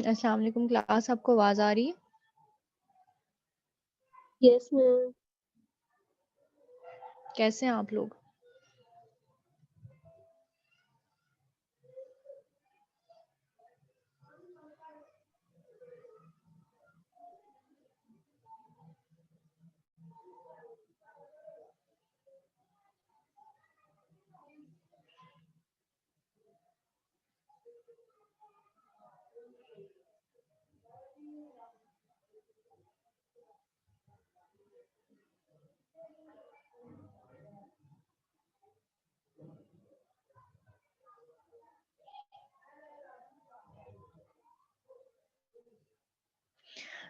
अस्सलाम वालेकुम क्लास, आपको आवाज़ आ रही है? Yes ma'am. कैसे हैं आप लोग?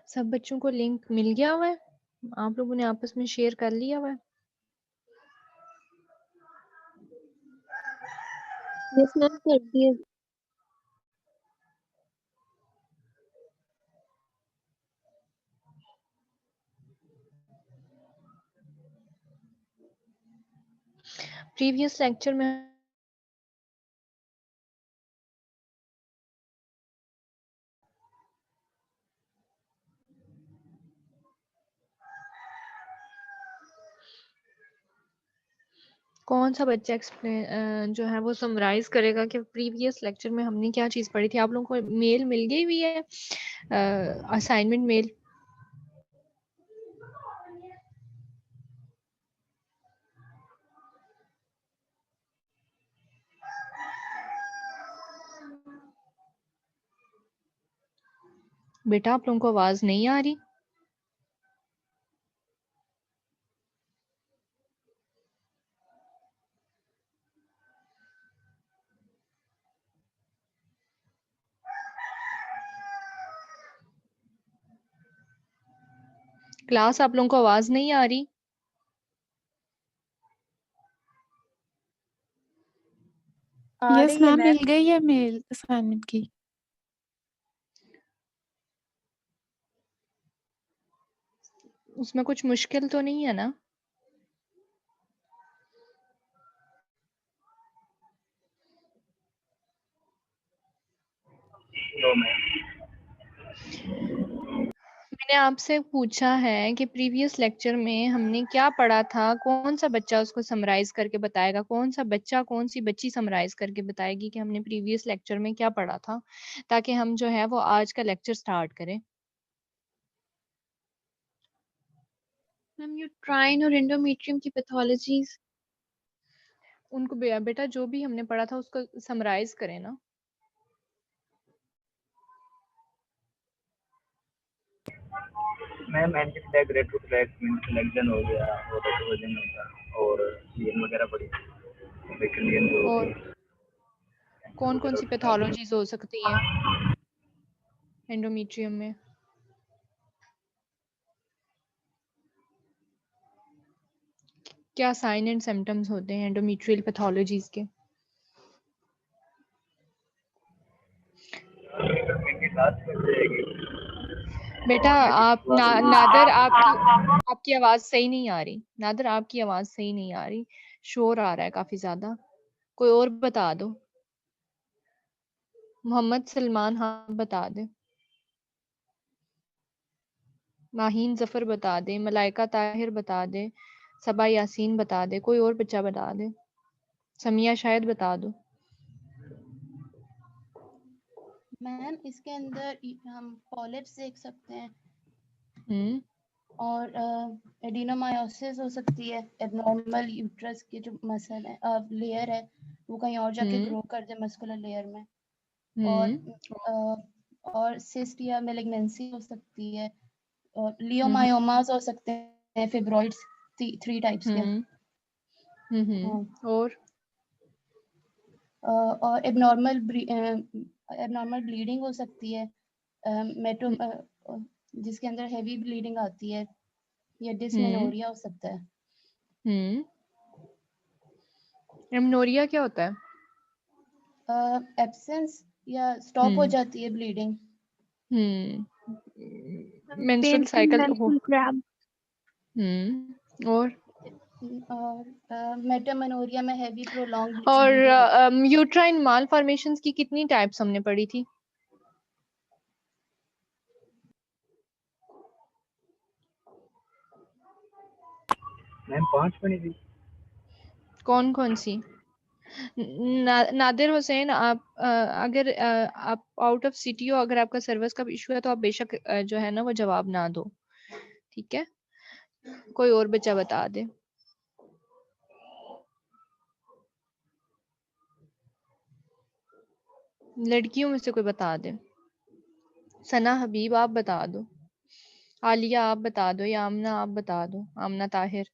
सब बच्चों को लिंक मिल गया हुआ है? आप लोगों ने आपस में शेयर कर लिया हुआ है? यस मैम, कर दिए। प्रीवियस लेक्चर में कौन सा बच्चा एक्सप्लेन जो है वो समराइज करेगा कि प्रीवियस लेक्चर में हमने क्या चीज़ पढ़ी थी? आप लोगों को मेल मिल गई हुई है, असाइनमेंट मेल? बेटा आप लोगों को आवाज़ नहीं आ रही? क्लास, आप लोगों को आवाज़ नहीं आ रही? यस मैम, मिल गई है मेल असाइनमेंट की। उसमें कुछ मुश्किल तो नहीं है ना? No ma'am. मैंने आपसे पूछा है कि प्रीवियस लेक्चर में हमने क्या पढ़ा था, कौन सा बच्चा उसको समराइज करके बताएगा, कौन सा बच्चा कौन सी बच्ची समराइज करके बताएगी कि हमने प्रीवियस लेक्चर में क्या पढ़ा था, ताकि हम जो है वो आज का लेक्चर स्टार्ट करें। मैम यूट्राइन और एंडोमेट्रियम की पैथोलॉजीज। उनको बेटा जो भी हमने पढ़ा था उसको समराइज करें ना। मैम एंटीफ्लैग रेट्रोफ्लैग इंटलेक्शन हो गया और रेट्रोजन हो गया और लीन वगैरह पड़ी लेकिन लीन जो होती और है कौन कौन वगैरह सी होती है। पैथोलॉजीज हो सकती हैं एंडोमेट्रियम में? क्या साइन एंड सिम्टम्स होते हैं एंडोमेट्रियल पैथोलॉजीज के? इनकी साथ में जाएगी। बेटा आप नादर, आपकी आवाज सही नहीं आ रही। नादर आपकी आवाज सही नहीं आ रही, शोर आ रहा है काफी ज्यादा। कोई और बता दो। मोहम्मद सलमान हाँ बता दे, माहीन जफर बता दे, मलाइका ताहिर बता दे, सबा यासीन बता दे, कोई और बच्चा बता दे, समिया शायद बता दो। मैम इसके अंदर हम पॉलिप्स देख सकते हैं और एडिनोमायोसिस हो सकती है, एब्नॉर्मल यूट्रस के जो मसल है लेयर है वो कहीं और जाके ग्रो कर दे मस्कुलर लेयर में, और सिस्ट या मेलिग्नेंसी हो सकती है, और लियोमायोमास हो सकते हैं, फिब्रॉइड्स 3 टाइप्स के। और एब्नॉर्मल ब्लीडिंग हो सकती है, जिसके अंदर हेवी ब्लीडिंग आती है, या डिसमेनोरिया हो सकता है। एमनोरिया क्या होता है? एब्सेंस या स्टॉप हो जाती है ब्लीडिंग। मेंस्ट्रुअल साइकिल हो। और मेटामेनोरिया में हैवी प्रोलॉन्ग और यूट्राइन मालफॉर्मेशंस की कितनी टाइप्स हमने पढ़ी थी? मैम 5 बनी थी। कौन कौन सी? नादिर हुसैन, आप अगर आप आउट ऑफ सिटी हो, अगर आपका सर्विस का इशू है तो आप बेशक जो है ना वो जवाब ना दो, ठीक है? कोई और बच्चा बता दे। लड़कियों में से कोई बता दे। सना हबीब आप बता दो, आलिया आप बता दो, या आमना आप बता दो, आमना ताहिर।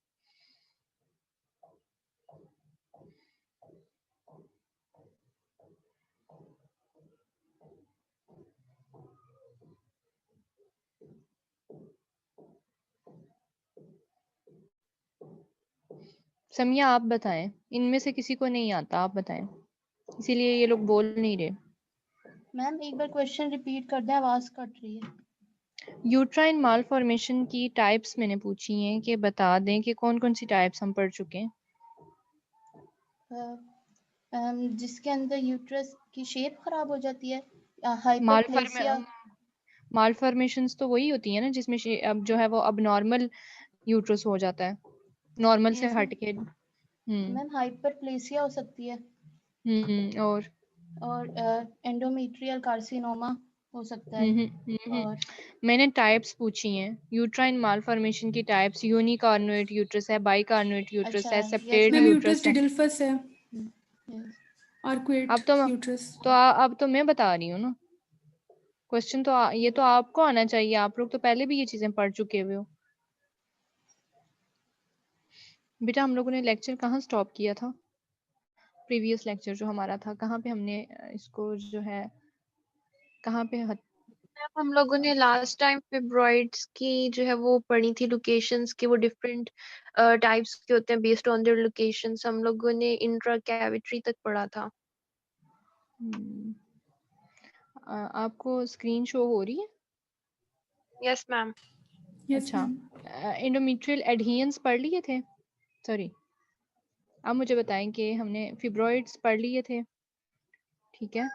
समिया आप बताएं, इनमें से किसी को नहीं आता, आप बताएं, इसीलिए ये लोग बोल नहीं रहे। मैम एक बार क्वेश्चन रिपीट कर दें, आवाज कट रही है। यूट्राइन मालफॉर्मेशन की टाइप्स मैंने पूछी हैं कि बता दें कि कौन कौन सी टाइप्स हम पढ़ चुके हैं। जिसके अंदर यूट्रस की शेप खराब हो जाती है, मालफॉर्म हाइपरप्लेसिया। मालफॉर्मेशंस तो वही होती है ना जिसमें अब जो है वो अब नॉर्मल यूट्रस हो जाता है, नॉर्मल से यस हट के। मैम, हाइपरप्लेसिया हो सकती है, और एंडोमेट्रियल कार्सिनोमा हो सकता है। और मैंने टाइप्स पूछी हैं, यूट्राइन मालफॉर्मेशन की टाइप्स, यूनिकार्नुएट यूट्रस है, बाइकार्नुएट यूट्रस अच्छा, है, yes septate ma'am ma'am. Uterus uterus है। डिडल्फस है, यस आर्कुएट अब तो यूट्रस। अब तो मैं बता रही हूँ ना क्वेश्चन, तो ये तो आपको आना चाहिए, आप लोग तो पहले भी ये चीजें पढ़ चुके हुए हो। बेटा हम लोगों ने लेक्चर कहाँ स्टॉप किया था? प्रीवियस लेक्चर जो हमारा था, कहाँ पे हमने इसको जो है कहाँ पे हम लोगों ने लास्ट टाइम फिब्रॉइड्स की जो है वो पढ़ी थी, लोकेशंस की, वो डिफरेंट टाइप्स के होते हैं बेस्ड ऑन देयर लोकेशंस। हम लोगों ने इंट्रा कैविटरी तक पढ़ा था। आपको स्क्रीन शो हो रही है? Yes ma'am. यस अच्छा, मैम। एंडोमेट्रियल एडहेरेंस पढ़ लिए थे? सॉरी, अब मुझे बताएं कि हमने फिब्रॉइड्स पढ़ लिए थे, ठीक है?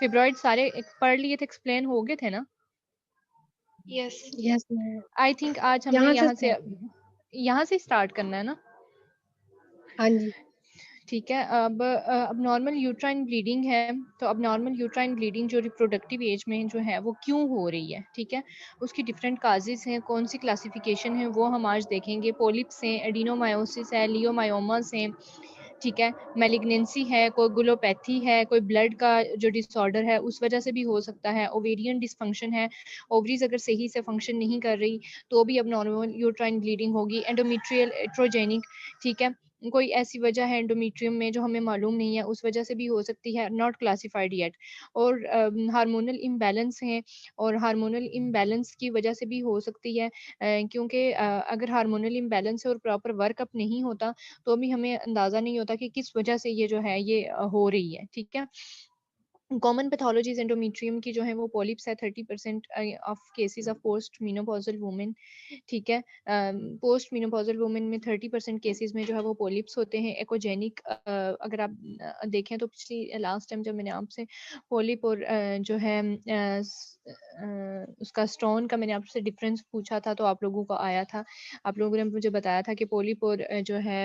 फिब्रॉइड सारे पढ़ लिए थे, एक्सप्लेन हो गए थे ना? Yes yes ma'am. I think आज हमने यहाँ से यहाँ से स्टार्ट करना है ना? हाँ जी। ठीक है। अब नॉर्मल यूट्राइन ब्लीडिंग है, तो अब नॉर्मल यूट्राइन ब्लीडिंग जो रिप्रोडक्टिव एज में जो है वो क्यों हो रही है, ठीक है? उसकी डिफरेंट काजेस हैं, कौन सी क्लासिफिकेशन है वो हम आज देखेंगे। पोलिप्स हैं, एडिनोमायोसिस है, लियोमायोमास हैं, ठीक है? मैलिग्नेंसी है, कोई गुलोपैथी है, कोई ब्लड का जो डिसऑर्डर है उस वजह से भी हो सकता है। ओवेरियन डिसफंक्शन है, ओवरीज अगर सही से फंक्शन नहीं कर रही तो भी अब नॉर्मल यूट्राइन ब्लीडिंग होगी। एंडोमेट्रियल एट्रोजेनिक, ठीक है? कोई ऐसी वजह है एंडोमेट्रियम में जो हमें मालूम नहीं है, उस वजह से भी हो सकती है, नॉट क्लासिफाइड येट। और हार्मोनल इम्बैलेंस है, और हार्मोनल इम्बैलेंस की वजह से भी हो सकती है, क्योंकि अगर हार्मोनल इम्बैलेंस है और प्रॉपर वर्कअप नहीं होता तो भी हमें अंदाजा नहीं होता कि किस वजह से ये जो है ये हो रही है, ठीक है? कॉमन पैथोलॉजीज एंडोमेट्रियम की जो है वो पॉलिप्स है, 30% of cases of post menopausal women, ठीक है? पोस्ट मीनोपॉजल वुमेन में 30% केसेस में जो है वो पॉलिप्स होते हैं। एकोजेनिक, अगर आप देखें तो पिछली लास्ट टाइम जब मैंने आपसे पॉलिप और जो है उसका स्टोन का मैंने आपसे डिफरेंस पूछा था तो आप लोगों को आया था, आप लोगों ने मुझे बताया था कि पॉलिप और जो है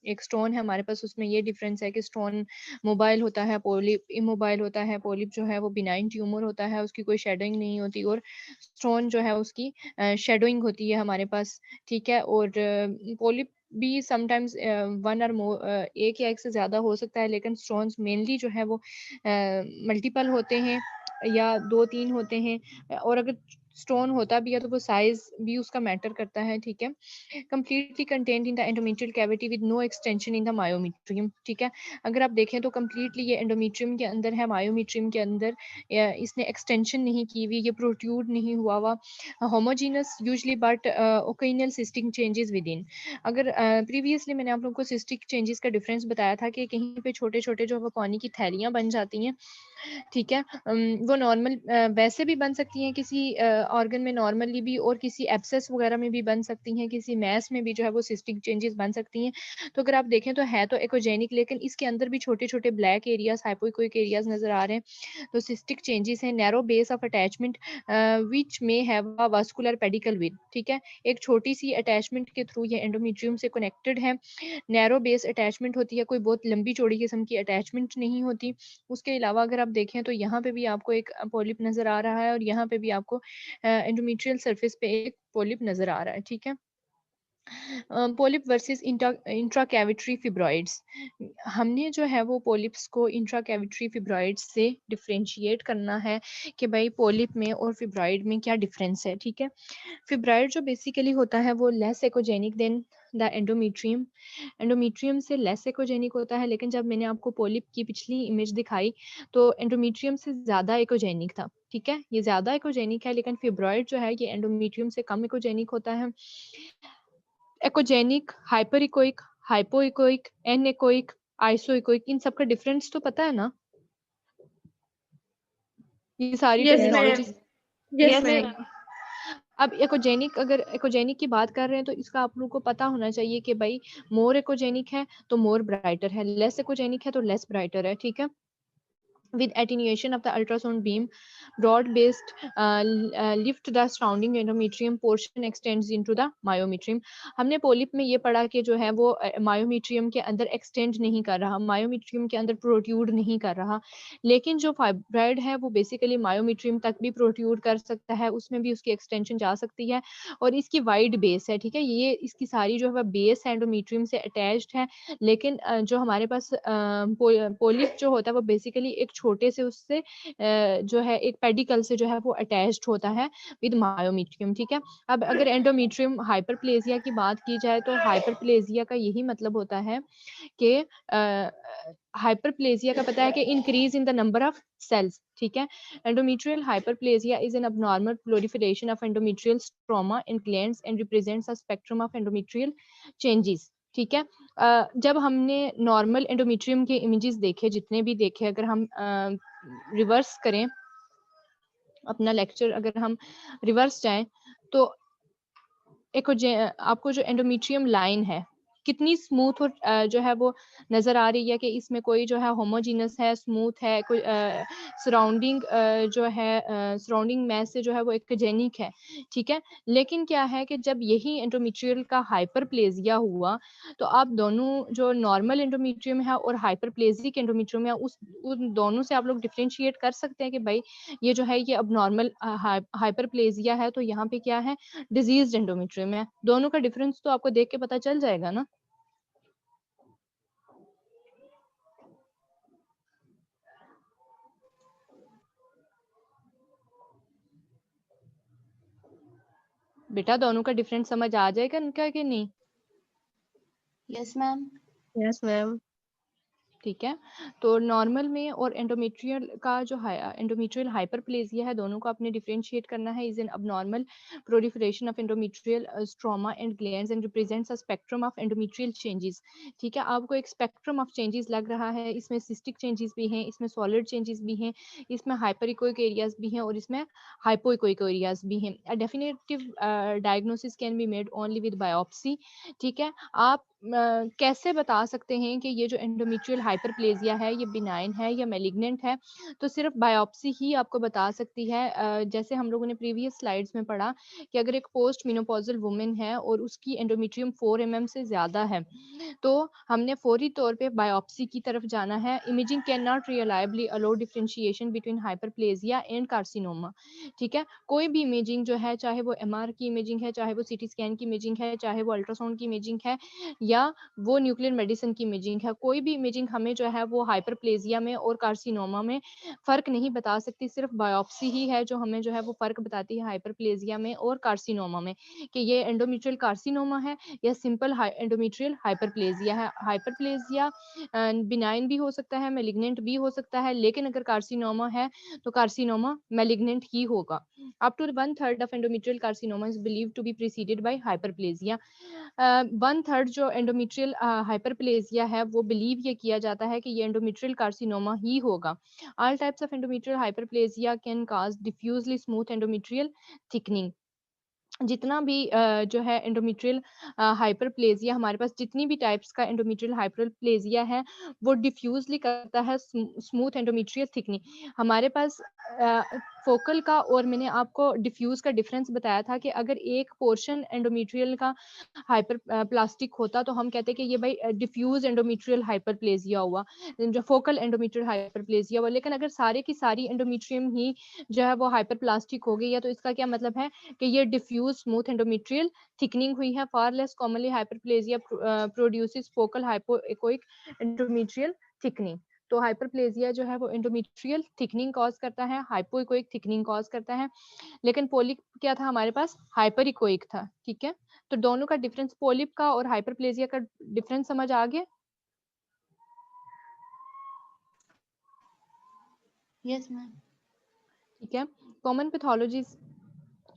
एक स्टोन है हमारे पास, उसमें ये डिफरेंस है कि स्टोन मोबाइल होता है, पॉलिप इमोबाइल होता है। पॉलिप जो है वो बिनाइन ट्यूमर होता है, उसकी कोई शेडोइंग नहीं होती, और स्टोन जो है उसकी शेडोइंग होती है हमारे पास, ठीक है? और पॉलिप भी समटाइम्स वन और मोर, एक या एक से ज़्यादा हो सकता है, लेकिन स्टोन्स मेनली जो है वो मल्टीपल होते हैं या 2-3 होते हैं, और अगर स्टोन होता भी है तो वो साइज भी उसका मैटर करता है, ठीक है? completely contained in the endometrial cavity with no extension in the myometrium, ठीक है? अगर आप देखें तो completely ये endometrium के अंदर है, myometrium के अंदर इसने extension नहीं की हुई, ये protrude नहीं हुआ हुआ, homogeneous usually but occasional cystic changes within। अगर previously मैंने आप लोगों को cystic changes का difference बताया था कि कहीं पे छोटे छोटे जो वो पानी की थैलियां बन जाती हैं, ठीक है? वो नॉर्मल वैसे भी बन सकती हैं किसी ऑर्गन में नॉर्मली भी और किसी एब्सेस वगैरह में भी बन सकती हैं, किसी मैस में भी जो है वो सिस्टिक चेंजेस बन सकती हैं। तो अगर आप देखें तो है तो एकोजेनिक, लेकिन इसके अंदर भी छोटे छोटे ब्लैक एरियाज, हाइपोइकोइक एरियाज नजर आ रहे हैं। तो सिस्टिक चेंजेस हैं। नैरो बेस ऑफ अटैचमेंट विच में have a vascular pedicle with, ठीक है, एक छोटी सी अटैचमेंट के थ्रू ये एंडोमेट्रियम से कनेक्टेड है। नैरो बेस अटैचमेंट होती है, कोई बहुत लंबी चौड़ी किस्म की अटैचमेंट नहीं होती। उसके अलावा अगर आप देखें तो यहाँ पे भी आपको एक पॉलिप नजर आ रहा है और यहाँ पे भी आपको एंडोमेट्रियल सरफेस पे एक पॉलिप नजर आ रहा है, ठीक है। पॉलिप वर्सेस इंट्राकैविटरी फिब्रॉइड्स, हमने जो है वो पॉलिप्स को इंट्राकैविटरी फिब्रॉइड्स से डिफरेंशिएट करना है कि भाई पॉलिप में और फिब्रॉइड में क्या डिफरेंस है, ठीक है। फिब्रॉइड जो बेसिकली होता है वो less echogenic than the endometrium, endometrium से लेस एकोजेनिक होता है। लेकिन जब मैंने आपको पॉलिप की पिछली इमेज दिखाई तो एंडोमेट्रियम से ज्यादा एकोजेनिक था, ठीक है, ये ज्यादा एकोजेनिक है। लेकिन फिब्रॉइड जो है ये एंडोमेट्रियम से कम एकोजेनिक होता है। एकोजेनिक, हाइपरइकोइक, हाइपोइकोइक, एनेकोइक, आइसोइकोइक, इन सब का डिफरेंस तो पता है ना? ये सारी yes terminology ma'am, yes ma'am. अब एकोजेनिक, अगर एकोजेनिक की बात कर रहे हैं तो इसका आप लोगों को पता होना चाहिए कि भाई मोर एकोजेनिक है तो मोर ब्राइटर है, लेस एकोजेनिक है तो लेस ब्राइटर है, ठीक है। with attenuation of the ultrasound beam, broad-based lift the surrounding endometrium portion extends into the myometrium। हमने पोलिप में ये पढ़ा कि जो है वो मायोमेट्रियम के अंदर एक्सटेंड नहीं कर रहा, मायोमेट्रियम के अंदर प्रोट्यूड नहीं कर रहा। लेकिन जो फाइब्रॉइड है वो बेसिकली मायोमेट्रियम तक भी प्रोट्यूड कर सकता है, उसमें भी उसकी एक्सटेंशन जा सकती है और इसकी वाइड बेस है, ठीक है। ये इसकी सारी जो है बेस एंडोमेट्रियम से अटैच्ड है। लेकिन जो हमारे पास पोलिप जो होता है वो बेसिकली एक छोटे से उससे जो है एक पेडिकल से जो है वो अटैच्ड होता है विद मायोमेट्रियम, ठीक है। अब अगर एंडोमेट्रियम हाइपरप्लेजिया की बात की जाए तो हाइपरप्लेजिया का यही मतलब होता है कि हाइपरप्लेजिया का पता है कि increase in the number of cells, ठीक है। Endometrial hyperplasia is an abnormal proliferation of endometrial stroma in glands and represents a spectrum of endometrial changes, ठीक है। जब हमने नॉर्मल एंडोमेट्रियम के इमेजेस देखे, जितने भी देखे, अगर हम रिवर्स करें अपना लेक्चर, अगर हम रिवर्स जाएं तो आपको जो एंडोमेट्रियम लाइन है कितनी स्मूथ और जो है वो नजर आ रही है कि इसमें कोई जो है होमोजीनस है, स्मूथ है, कोई सराउंडिंग जो है सराउंडिंग मैस से जो है वो एक्जेनिक है, ठीक है। लेकिन क्या है कि जब यही एंडोमेट्रियल का हाइपरप्लेजिया हुआ तो आप दोनों जो नॉर्मल एंडोमेट्रियम है और हाइपरप्लेजिक एंडोमेट्रियम है उन दोनों से आप लोग डिफरेंशिएट कर सकते हैं कि भाई ये जो है ये अब नॉर्मल हाइपरप्लेजिया है तो यहाँ पे क्या है, डिजीज एंडोमेट्रियम है। दोनों का डिफरेंस तो आपको देख के पता चल जाएगा ना। बेटा दोनों का डिफरेंस समझ आ जाएगा इनका कि नहीं? Yes ma'am. Yes ma'am. ठीक है। तो नॉर्मल में और एंडोमेट्रियल का जो एंडोमेट्रियल हाइपरप्लेजिया है, दोनों को आपने डिफरेंशिएट करना है। Is an abnormal proliferation of endometrial stroma and glands and represents a spectrum of endometrial changes, ठीक है। आपको एक स्पेक्ट्रम ऑफ चेंजेस लग रहा है, इसमें सिस्टिक चेंजेस भी हैं, इसमें सॉलिड चेंजेस भी हैं, इसमें हाइपरिकोइक एरियाज भी हैं और इसमें हाइपोइकोइक एरियाज भी हैं। A definitive diagnosis can be made only with biopsy, ठीक है। आप कैसे बता सकते हैं कि ये जो एंडोमेट्रियल हाइपरप्लेजिया है ये बिनाइन है या मैलिग्नेंट है? तो सिर्फ बायोप्सी ही आपको बता सकती है। जैसे हम लोगों ने प्रीवियस स्लाइड्स में पढ़ा कि अगर एक पोस्ट मेनोपॉजल वुमेन है और उसकी एंडोमेट्रियम 4 mm से ज्यादा है तो हमने फौरी तौर पे बायोप्सी की तरफ जाना है। Imaging cannot reliably allow differentiation between hyperplasia and carcinoma, ठीक है। कोई भी इमेजिंग जो है, चाहे वो MR की इमेजिंग है, चाहे वो CT स्कैन की इमेजिंग है, चाहे वो अल्ट्रासाउंड की इमेजिंग है या वो न्यूक्लियर मेडिसिन की इमेजिंग है, कोई भी इमेजिंग हमें जो है वो हाइपरप्लेजिया में और कार्सिनोमा में फर्क नहीं बता सकती। सिर्फ बायोप्सी ही है जो हमें जो है वो फर्क बताती है हाइपरप्लेजिया में और कार्सिनोमा में कि ये एंडोमेट्रियल कार्सिनोमा है या सिंपल एंडोमेट्रियल हाइपरप्लेजिया है। हाइपरप्लेजिया बिनाइन भी हो सकता है, मैलिग्नेंट भी हो सकता है, लेकिन अगर कार्सिनोमा है तो कार्सिनोमा मैलिग्नेंट ही होगा। Up to 1/3 of endometrial carcinoma is believed to be preceded by hyperplasia. 1/3 जो एंडोमेट्रियल हाइपरप्लेजिया है वो बिलीव ये किया जाता है कि ये एंडोमेट्रियल कार्सिनोमा ही होगा। All types of endometrial hyperplasia can cause डिफ्यूजली smooth endometrial thickening. जितना भी जो है एंडोमेट्रियल हाइपरप्लेजिया हमारे पास जितनी भी टाइप्स का एंडोमेट्रियल हाइपरप्लेजिया है वो डिफ्यूजली करता है स्मूथ एंडोमेट्रियल थिकनिंग। हमारे पास फोकल का और मैंने आपको डिफ्यूज का डिफरेंस बताया था कि अगर एक पोर्शन एंडोमेट्रियल का हाइपर प्लास्टिक होता तो हम कहते कि ये भाई डिफ्यूज एंडोमेट्रियल हाइपरप्लेजिया हुआ, जो फोकल एंडोमेट्रियल हाइपरप्लेजिया हुआ। लेकिन अगर सारे की सारी एंडोमेट्रियम ही जो है वो हाइपर प्लास्टिक हो गई है तो इसका क्या मतलब है कि ये डिफ्यूज स्मूथ एंडोमेट्रियल थिकनिंग हुई है। Far less commonly hyperplasia produces focal hypoechoic endometrial thickening. तो हाइपरप्लेजिया जो है वो एंडोमेट्रियल थिकनिंग कॉज करता है, हाइपोइकोइक थिकनिंग कॉज करता है। लेकिन पोलिप क्या था हमारे पास, हाइपरिकोइक था। ठीक है, तो दोनों का डिफरेंस, पोलिप का और हाइपरप्लेजिया का डिफरेंस समझ आ गया? Yes ma'am. ठीक है, common pathologies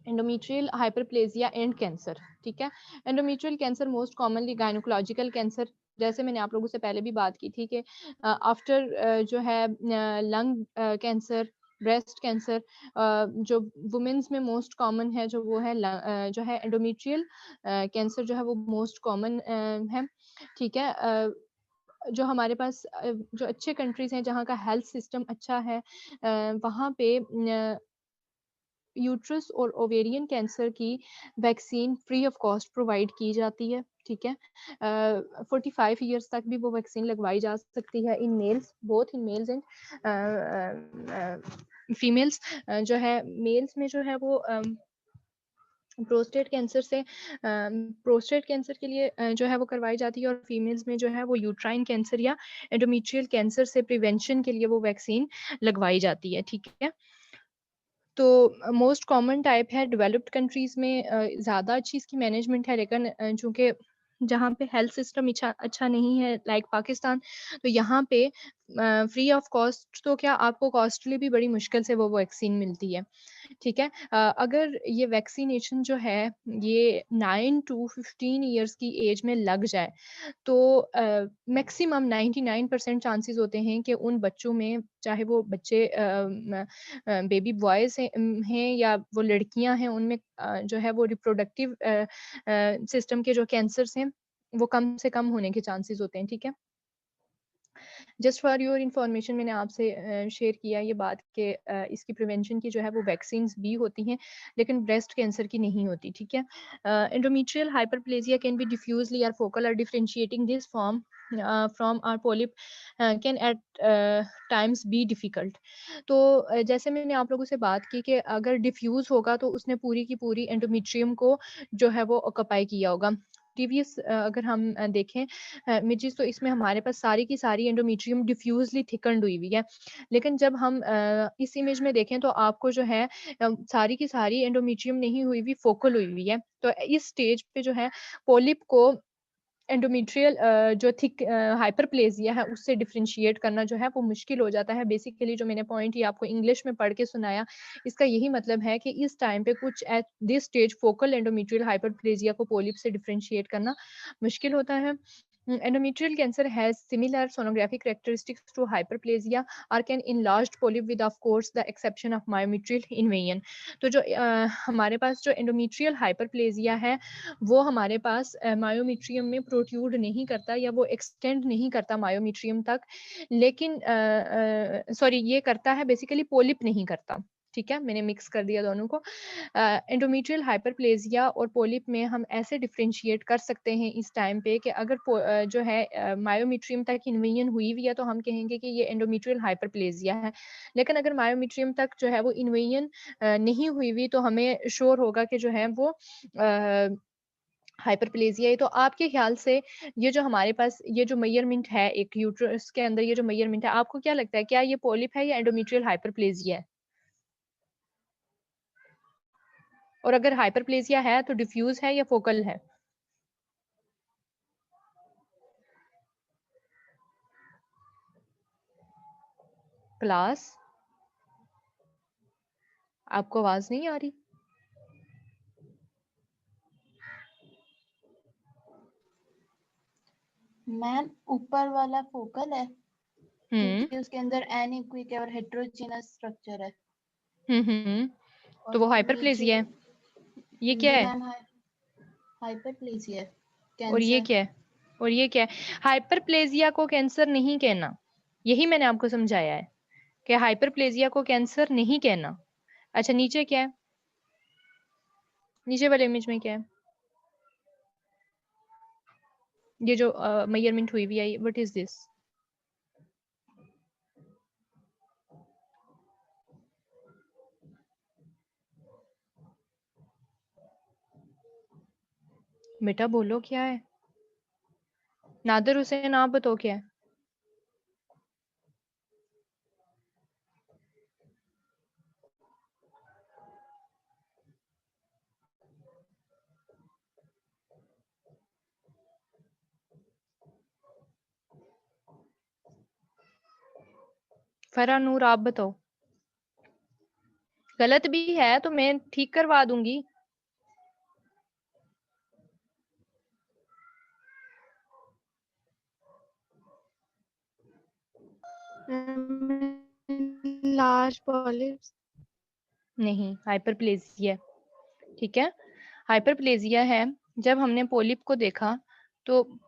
endometrial hyperplasia and cancer. ठीक है, endometrial cancer most commonly gynaecological cancer, जैसे मैंने आप लोगों से पहले भी बात की थी कि आफ्टर जो है लंग कैंसर, ब्रेस्ट कैंसर, जो वुमेन्स में मोस्ट कॉमन है जो वो है जो है एंडोमेट्रियल कैंसर जो है वो मोस्ट कॉमन है। ठीक है, जो हमारे पास जो अच्छे कंट्रीज हैं जहाँ का हेल्थ सिस्टम अच्छा है वहाँ पे यूट्रस और ओवेरियन कैंसर की vaccine free of cost provide की जाती है। ठीक है, 45 ईयर्स तक भी वो वैक्सीन लगवाई जा सकती है in males, both in males and females. जो है मेल्स में जो है वो प्रोस्टेट कैंसर से प्रोस्टेट कैंसर के लिए जो है वो करवाई जाती है, और फीमेल्स में जो है वो यूट्राइन कैंसर या एंडोमेट्रियल कैंसर से प्रिवेंशन के लिए वो वैक्सीन लगवाई जाती है। ठीक है, तो मोस्ट कॉमन टाइप है डेवलप्ड कंट्रीज में ज़्यादा अच्छी इसकी मैनेजमेंट है, लेकिन चूँकि जहाँ पे हेल्थ सिस्टम अच्छा नहीं है लाइक पाकिस्तान, तो यहाँ पे फ्री ऑफ कॉस्ट तो क्या आपको कॉस्टली भी बड़ी मुश्किल से वो वैक्सीन मिलती है। ठीक है, अगर ये वैक्सीनेशन जो है ये 9 to 15 ईयर्स की एज में लग जाए तो मैक्सिमम 99% चांसेस होते हैं कि उन बच्चों में, चाहे वो बच्चे बेबी बॉयज़ हैं या वो लड़कियां हैं, उनमें जो है वो रिप्रोडक्टिव सिस्टम के जो कैंसर्स हैं वो कम से कम होने के चांसेस होते हैं। ठीक है, जस्ट फॉर योर इंफॉर्मेशन मैंने आपसे शेयर किया ये बात कि इसकी प्रिवेंशन की जो है वो वैक्सीन भी होती हैं लेकिन ब्रेस्ट कैंसर की नहीं होती। ठीक है, endometrial hyperplasia can be diffusely or focal, और differentiating this form from or polyp can at times be difficult. तो जैसे मैंने आप लोगों से बात की कि अगर डिफ्यूज होगा तो उसने पूरी की पूरी एंडोमेट्रियम को जो है वो ऑक्यूपाई किया होगा। प्रीवियस अगर हम देखें मिर्चीज, तो इसमें हमारे पास सारी की सारी एंडोमेट्रियम डिफ्यूजली थिकन्ड हुई हुई है। लेकिन जब हम इस इमेज में देखें तो आपको जो है सारी की सारी एंडोमेट्रियम नहीं हुई हुई, फोकल हुई हुई है। तो इस स्टेज पे जो है पोलिप को एंडोमेट्रियल जो थिक हाइपरप्लेजिया है उससे डिफरेंशिएट करना जो है वो मुश्किल हो जाता है। बेसिकली जो मैंने पॉइंट ये आपको इंग्लिश में पढ़ के सुनाया, इसका यही मतलब है कि इस टाइम पे कुछ at this stage focal endometrial hyperplasia को पोलिप से डिफरेंशिएट करना मुश्किल होता है। Endometrial cancer has similar sonographic characteristics to hyperplasia or can enlarged polyp with, of course, the exception of myometrial invasion. तो जो हमारे पास जो endometrial hyperplasia है वो हमारे पास मायोमीट्रियम में प्रोट्यूड नहीं करता या वो एक्सटेंड नहीं करता मायोमीट्रियम तक, लेकिन सॉरी ये करता है बेसिकली, पोलिप नहीं करता। ठीक है, मैंने मिक्स कर दिया दोनों को। एंडोमेट्रियल हाइपरप्लेजिया और पोलिप में हम ऐसे डिफरेंशिएट कर सकते हैं इस टाइम पे कि अगर जो है मायोमीट्रियम तक इन्वेजन हुई हुई है तो हम कहेंगे कि ये एंडोमेट्रियल हाइपरप्लेजिया है। लेकिन अगर मायोमीट्रियम तक जो है वो इन्वेजन नहीं हुई हुई तो हमें श्योर होगा कि जो है वो हाइपरप्लेजिया है। तो आपके ख्याल से ये जो हमारे पास ये जो मेजरमेंट है एक यूट्रस के अंदर, ये जो मेजरमेंट है, आपको क्या लगता है क्या ये पोलिप है या एंडोमेट्रियल हाइपरप्लेजिया है? और अगर हाइपरप्लेजिया है तो डिफ्यूज है या फोकल है? क्लास, आपको आवाज नहीं आ रही? मैम ऊपर वाला फोकल है क्योंकि हम्म उसके अंदर एनिक्विक और हेट्रोजीनस स्ट्रक्चर है तो वो और नीचे हाइपरप्लेजिया है। ये क्या जी है? मैम हाइपरप्लेजिया है और ये कैंसर। क्या है? और ये क्या है? हाइपरप्लेजिया को कैंसर नहीं कहना, यही मैंने आपको समझाया है कि हाइपरप्लेजिया को कैंसर नहीं कहना। अच्छा नीचे क्या है? नीचे वाले इमेज में क्या है? ये जो मेजरमेंट हुई हुई है, व्हाट इज दिस? बेटा बोलो क्या है? नादिर हुसैन आप बताओ क्या है? फरा नूर आप बताओ। गलत भी है तो मैं ठीक करवा दूंगी। Large polyps. नहीं, हाइपरप्लेजिया, ठीक है। हाइपरप्लेजिया है जब हमने पोलिप को देखा, तो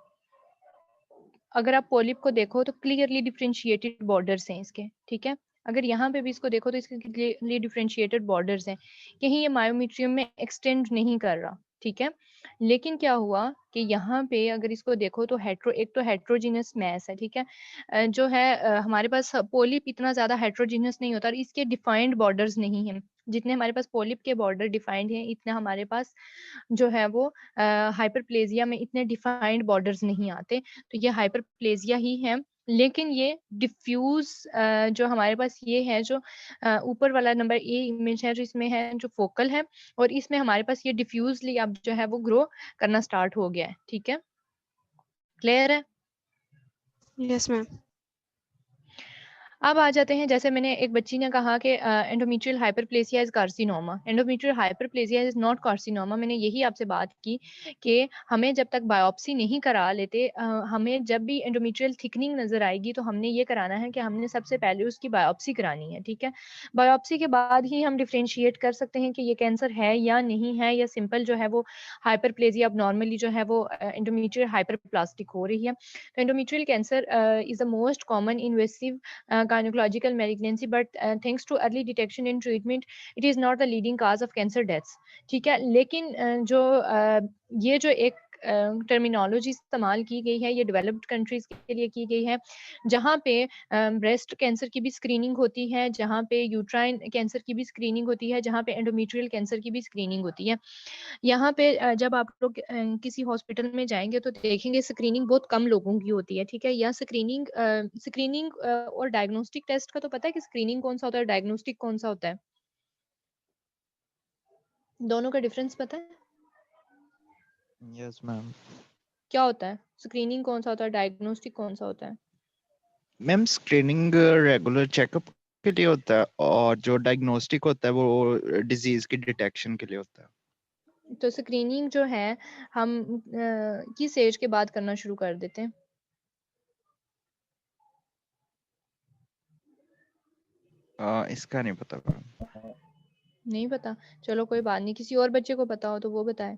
अगर आप पोलिप को देखो तो क्लियरली डिफरेंशिएटेड बॉर्डर्स हैं इसके, ठीक है। अगर यहाँ पे भी इसको देखो तो इसके क्लियरली डिफरेंशिएटेड बॉर्डर्स हैं, कहीं ये मायोमीट्रियम में एक्सटेंड नहीं कर रहा, ठीक है। लेकिन क्या हुआ कि यहाँ पे अगर इसको देखो तो एक तो हेट्रोजीनस मैस है, ठीक है। जो है हमारे पास पोलिप इतना ज्यादा हेट्रोजीनस नहीं होता और इसके डिफाइंड बॉर्डर्स नहीं है। जितने हमारे पास पोलिप के बॉर्डर डिफाइंड हैं, इतने हमारे पास जो है वो हाइपरप्लेजिया में इतने डिफाइंड बॉर्डर्स नहीं आते। तो ये हाइपरप्लेजिया ही है, लेकिन ये डिफ्यूज जो हमारे पास ये है, जो ऊपर वाला नंबर ए इमेज है, जो इसमें है जो फोकल है, और इसमें हमारे पास ये डिफ्यूजली अब जो है वो ग्रो करना स्टार्ट हो गया है, ठीक है। क्लियर है? Yes ma'am. अब आ जाते हैं, जैसे मैंने एक बच्ची ने कहा कि endometrial hyperplasia is carcinoma. Endometrial hyperplasia is not carcinoma. मैंने यही आपसे बात की कि हमें जब तक बायोप्सी नहीं करा लेते, हमें जब भी एंडोमेट्रियल थिकनिंग नजर आएगी तो हमने ये कराना है कि हमने सबसे पहले उसकी बायोप्सी करानी है, ठीक है। बायोप्सी के बाद ही हम डिफ्रेंशिएट कर सकते हैं कि ये कैंसर है या नहीं है, या सिंपल जो है वो हाइपरप्लेसिया अब नॉर्मली जो है वो एंडोमेट्रियल हाइपरप्लास्टिक हो रही है। तो endometrial cancer is the most common invasive gynecological malignancy, but thanks to early detection and treatment it is not the leading cause of cancer deaths, ठीक है। लेकिन ये जो एक टर्मिनोलॉजी इस्तेमाल की गई है, ये डेवलप्ड कंट्रीज के लिए की गई है, जहाँ पे ब्रेस्ट कैंसर की भी स्क्रीनिंग होती है, जहाँ पे यूट्राइन कैंसर की भी स्क्रीनिंग होती है, जहाँ पे एंडोमेट्रियल कैंसर की भी स्क्रीनिंग होती है। यहाँ पे जब आप लोग किसी हॉस्पिटल में जाएंगे तो देखेंगे स्क्रीनिंग बहुत कम लोगों की होती है, ठीक है। या स्क्रीनिंग और डायग्नोस्टिक टेस्ट का तो पता है कि स्क्रीनिंग कौन सा होता है, डायग्नोस्टिक कौन सा होता है? दोनों का डिफरेंस पता है? Yes ma'am. क्या होता है? स्क्रीनिंग कौन सा होता है, डायग्नोस्टिक कौन सा होता है? मैम स्क्रीनिंग रेगुलर चेकअप के लिए होता है और जो डायग्नोस्टिक होता है वो डिजीज की डिटेक्शन के लिए होता है। तो स्क्रीनिंग जो है हम किस एज के बाद करना शुरू कर देते हैं? इसका नहीं पता मैम। नहीं पता? चलो कोई बात नहीं, किसी और बच्चे को पता हो तो वो बताए।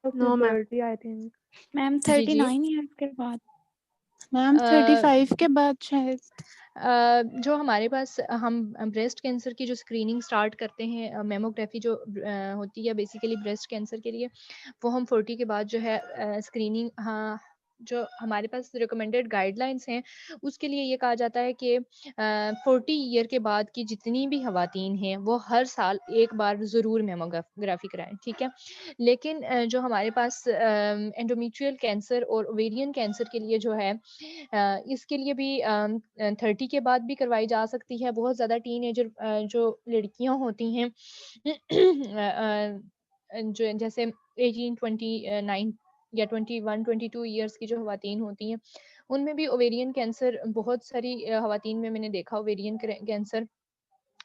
No ma'am. I think ma'am जी जी 39 ईयर्स के बाद। मैम 35 के बाद शायद। जो हमारे पास हम ब्रेस्ट कैंसर की जो स्क्रीनिंग स्टार्ट करते हैं, मेमोग्राफी जो होती है बेसिकली ब्रेस्ट कैंसर के लिए, वो हम 40 के बाद जो है स्क्रीनिंग, हाँ जो हमारे पास रिकमेंडेड गाइडलाइंस हैं उसके लिए ये कहा जाता है कि 40 ईयर के बाद की जितनी भी खवातीन हैं वो हर साल एक बार ज़रूर मेमोग्राफी कराएं, ठीक है। लेकिन जो हमारे पास एंडोमेट्रियल कैंसर और ओवेरियन कैंसर के लिए जो है इसके लिए भी 30 के बाद भी करवाई जा सकती है। बहुत ज़्यादा टीनेजर जो लड़कियां होती हैं जो जैसे 18, 29 या 21, 22 ईयर्स की जो खवातीन होती हैं, उनमें भी ओवेरियन कैंसर बहुत सारी खवातीन में मैंने देखा ओवेरियन कैंसर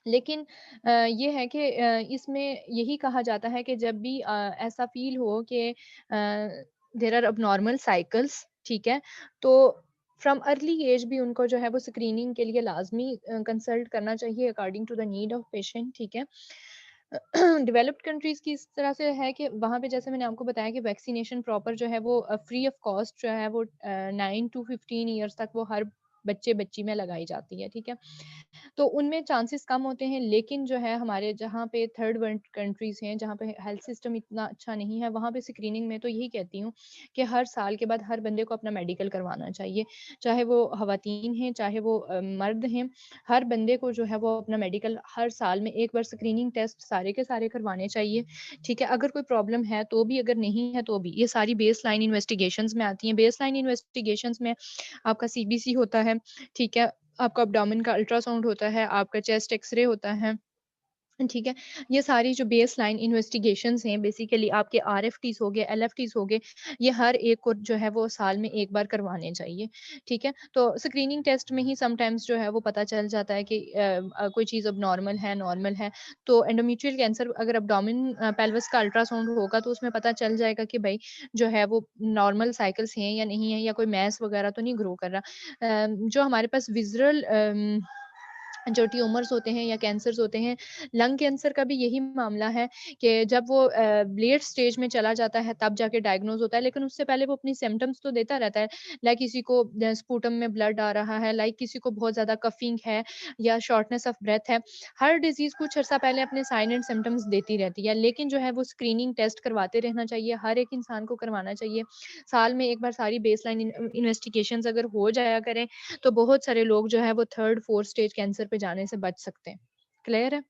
लेकिन ये है कि इसमें यही कहा जाता है कि जब भी ऐसा फ़ील हो कि देयर आर अबनॉर्मल साइकिल्स, ठीक है? तो फ्रॉम अर्ली एज भी उनको जो है वो स्क्रीनिंग के लिए लाज़मी कंसल्ट करना चाहिए according to the need of patient, ठीक है? डेवलप्ड कंट्रीज़ की इस तरह से है कि वहाँ पे जैसे मैंने आपको बताया कि वैक्सीनेशन प्रॉपर जो है वो फ्री ऑफ कॉस्ट जो है वो 9 टू 15 इयर्स तक वो हर बच्चे-बच्ची में लगाई जाती है, ठीक है? तो उनमें चांसेस कम होते हैं, लेकिन जो है हमारे जहाँ पे थर्ड वर्ल्ड कंट्रीज़ हैं, जहाँ पे हेल्थ सिस्टम इतना अच्छा नहीं है, वहाँ पे स्क्रीनिंग में तो यही कहती हूँ कि हर साल के बाद हर बंदे को अपना मेडिकल करवाना चाहिए। चाहे वो ख़वातीन हैं, चाहे वो मर्द हैं, हर बंदे को जो है वो अपना मेडिकल हर साल में एक बार स्क्रीनिंग टेस्ट सारे के सारे करवाने चाहिए, ठीक है? अगर कोई प्रॉब्लम है तो भी, अगर नहीं है तो भी। ये सारी बेसलाइन इन्वेस्टिगेशंस में आती हैं। बेसलाइन इन्वेस्टिगेशंस में आपका सीबीसी होता है, ठीक है? आपका एब्डोमेन का अल्ट्रासाउंड होता है, आपका चेस्ट एक्स-रे होता है, ठीक है? ये सारी जो बेसलाइन इन्वेस्टिगेशंस हैं बेसिकली आपके आरएफटीज़ हो गए, एलएफटीज़ हो गए, ये हर एक को जो है वो साल में एक बार करवाने चाहिए, ठीक है? तो स्क्रीनिंग टेस्ट में ही समटाइम्स जो है वो पता चल जाता है कि कोई चीज़ अबनॉर्मल है, नॉर्मल है। तो एंडोमेट्रियल कैंसर अगर एब्डोमेन पेल्विस का अल्ट्रासाउंड होगा तो उसमें पता चल जाएगा कि भई जो है वो नॉर्मल साइकिल्स हैं या नहीं है, या कोई मैस वगैरह तो नहीं ग्रो कर रहा। जो हमारे पास विज़रल जो ट्यूमर्स होते हैं या कैंसर्स होते हैं, लंग कैंसर का भी यही मामला है कि जब वो लेट स्टेज में चला जाता है तब जाके डायग्नोज़ होता है, लेकिन उससे पहले वो अपनी सिम्पटम्स तो देता रहता है। लाइक किसी को स्पूटम में ब्लड आ रहा है, लाइक किसी को बहुत ज़्यादा कफिंग है या शॉर्टनेस ऑफ ब्रेथ है। हर डिज़ीज़ कुछ अर्सा पहले अपने साइन एंड सिम्पटम्स देती रहती है, लेकिन जो है वो स्क्रीनिंग टेस्ट करवाते रहना चाहिए, हर एक इंसान को करवाना चाहिए। साल में एक बार सारी बेसलाइन इन्वेस्टिगेशंस अगर हो जाया करें तो बहुत सारे लोग जो है वो 3rd 4th स्टेज कैंसर पे जाने से बच सकते हैं। क्लियर है?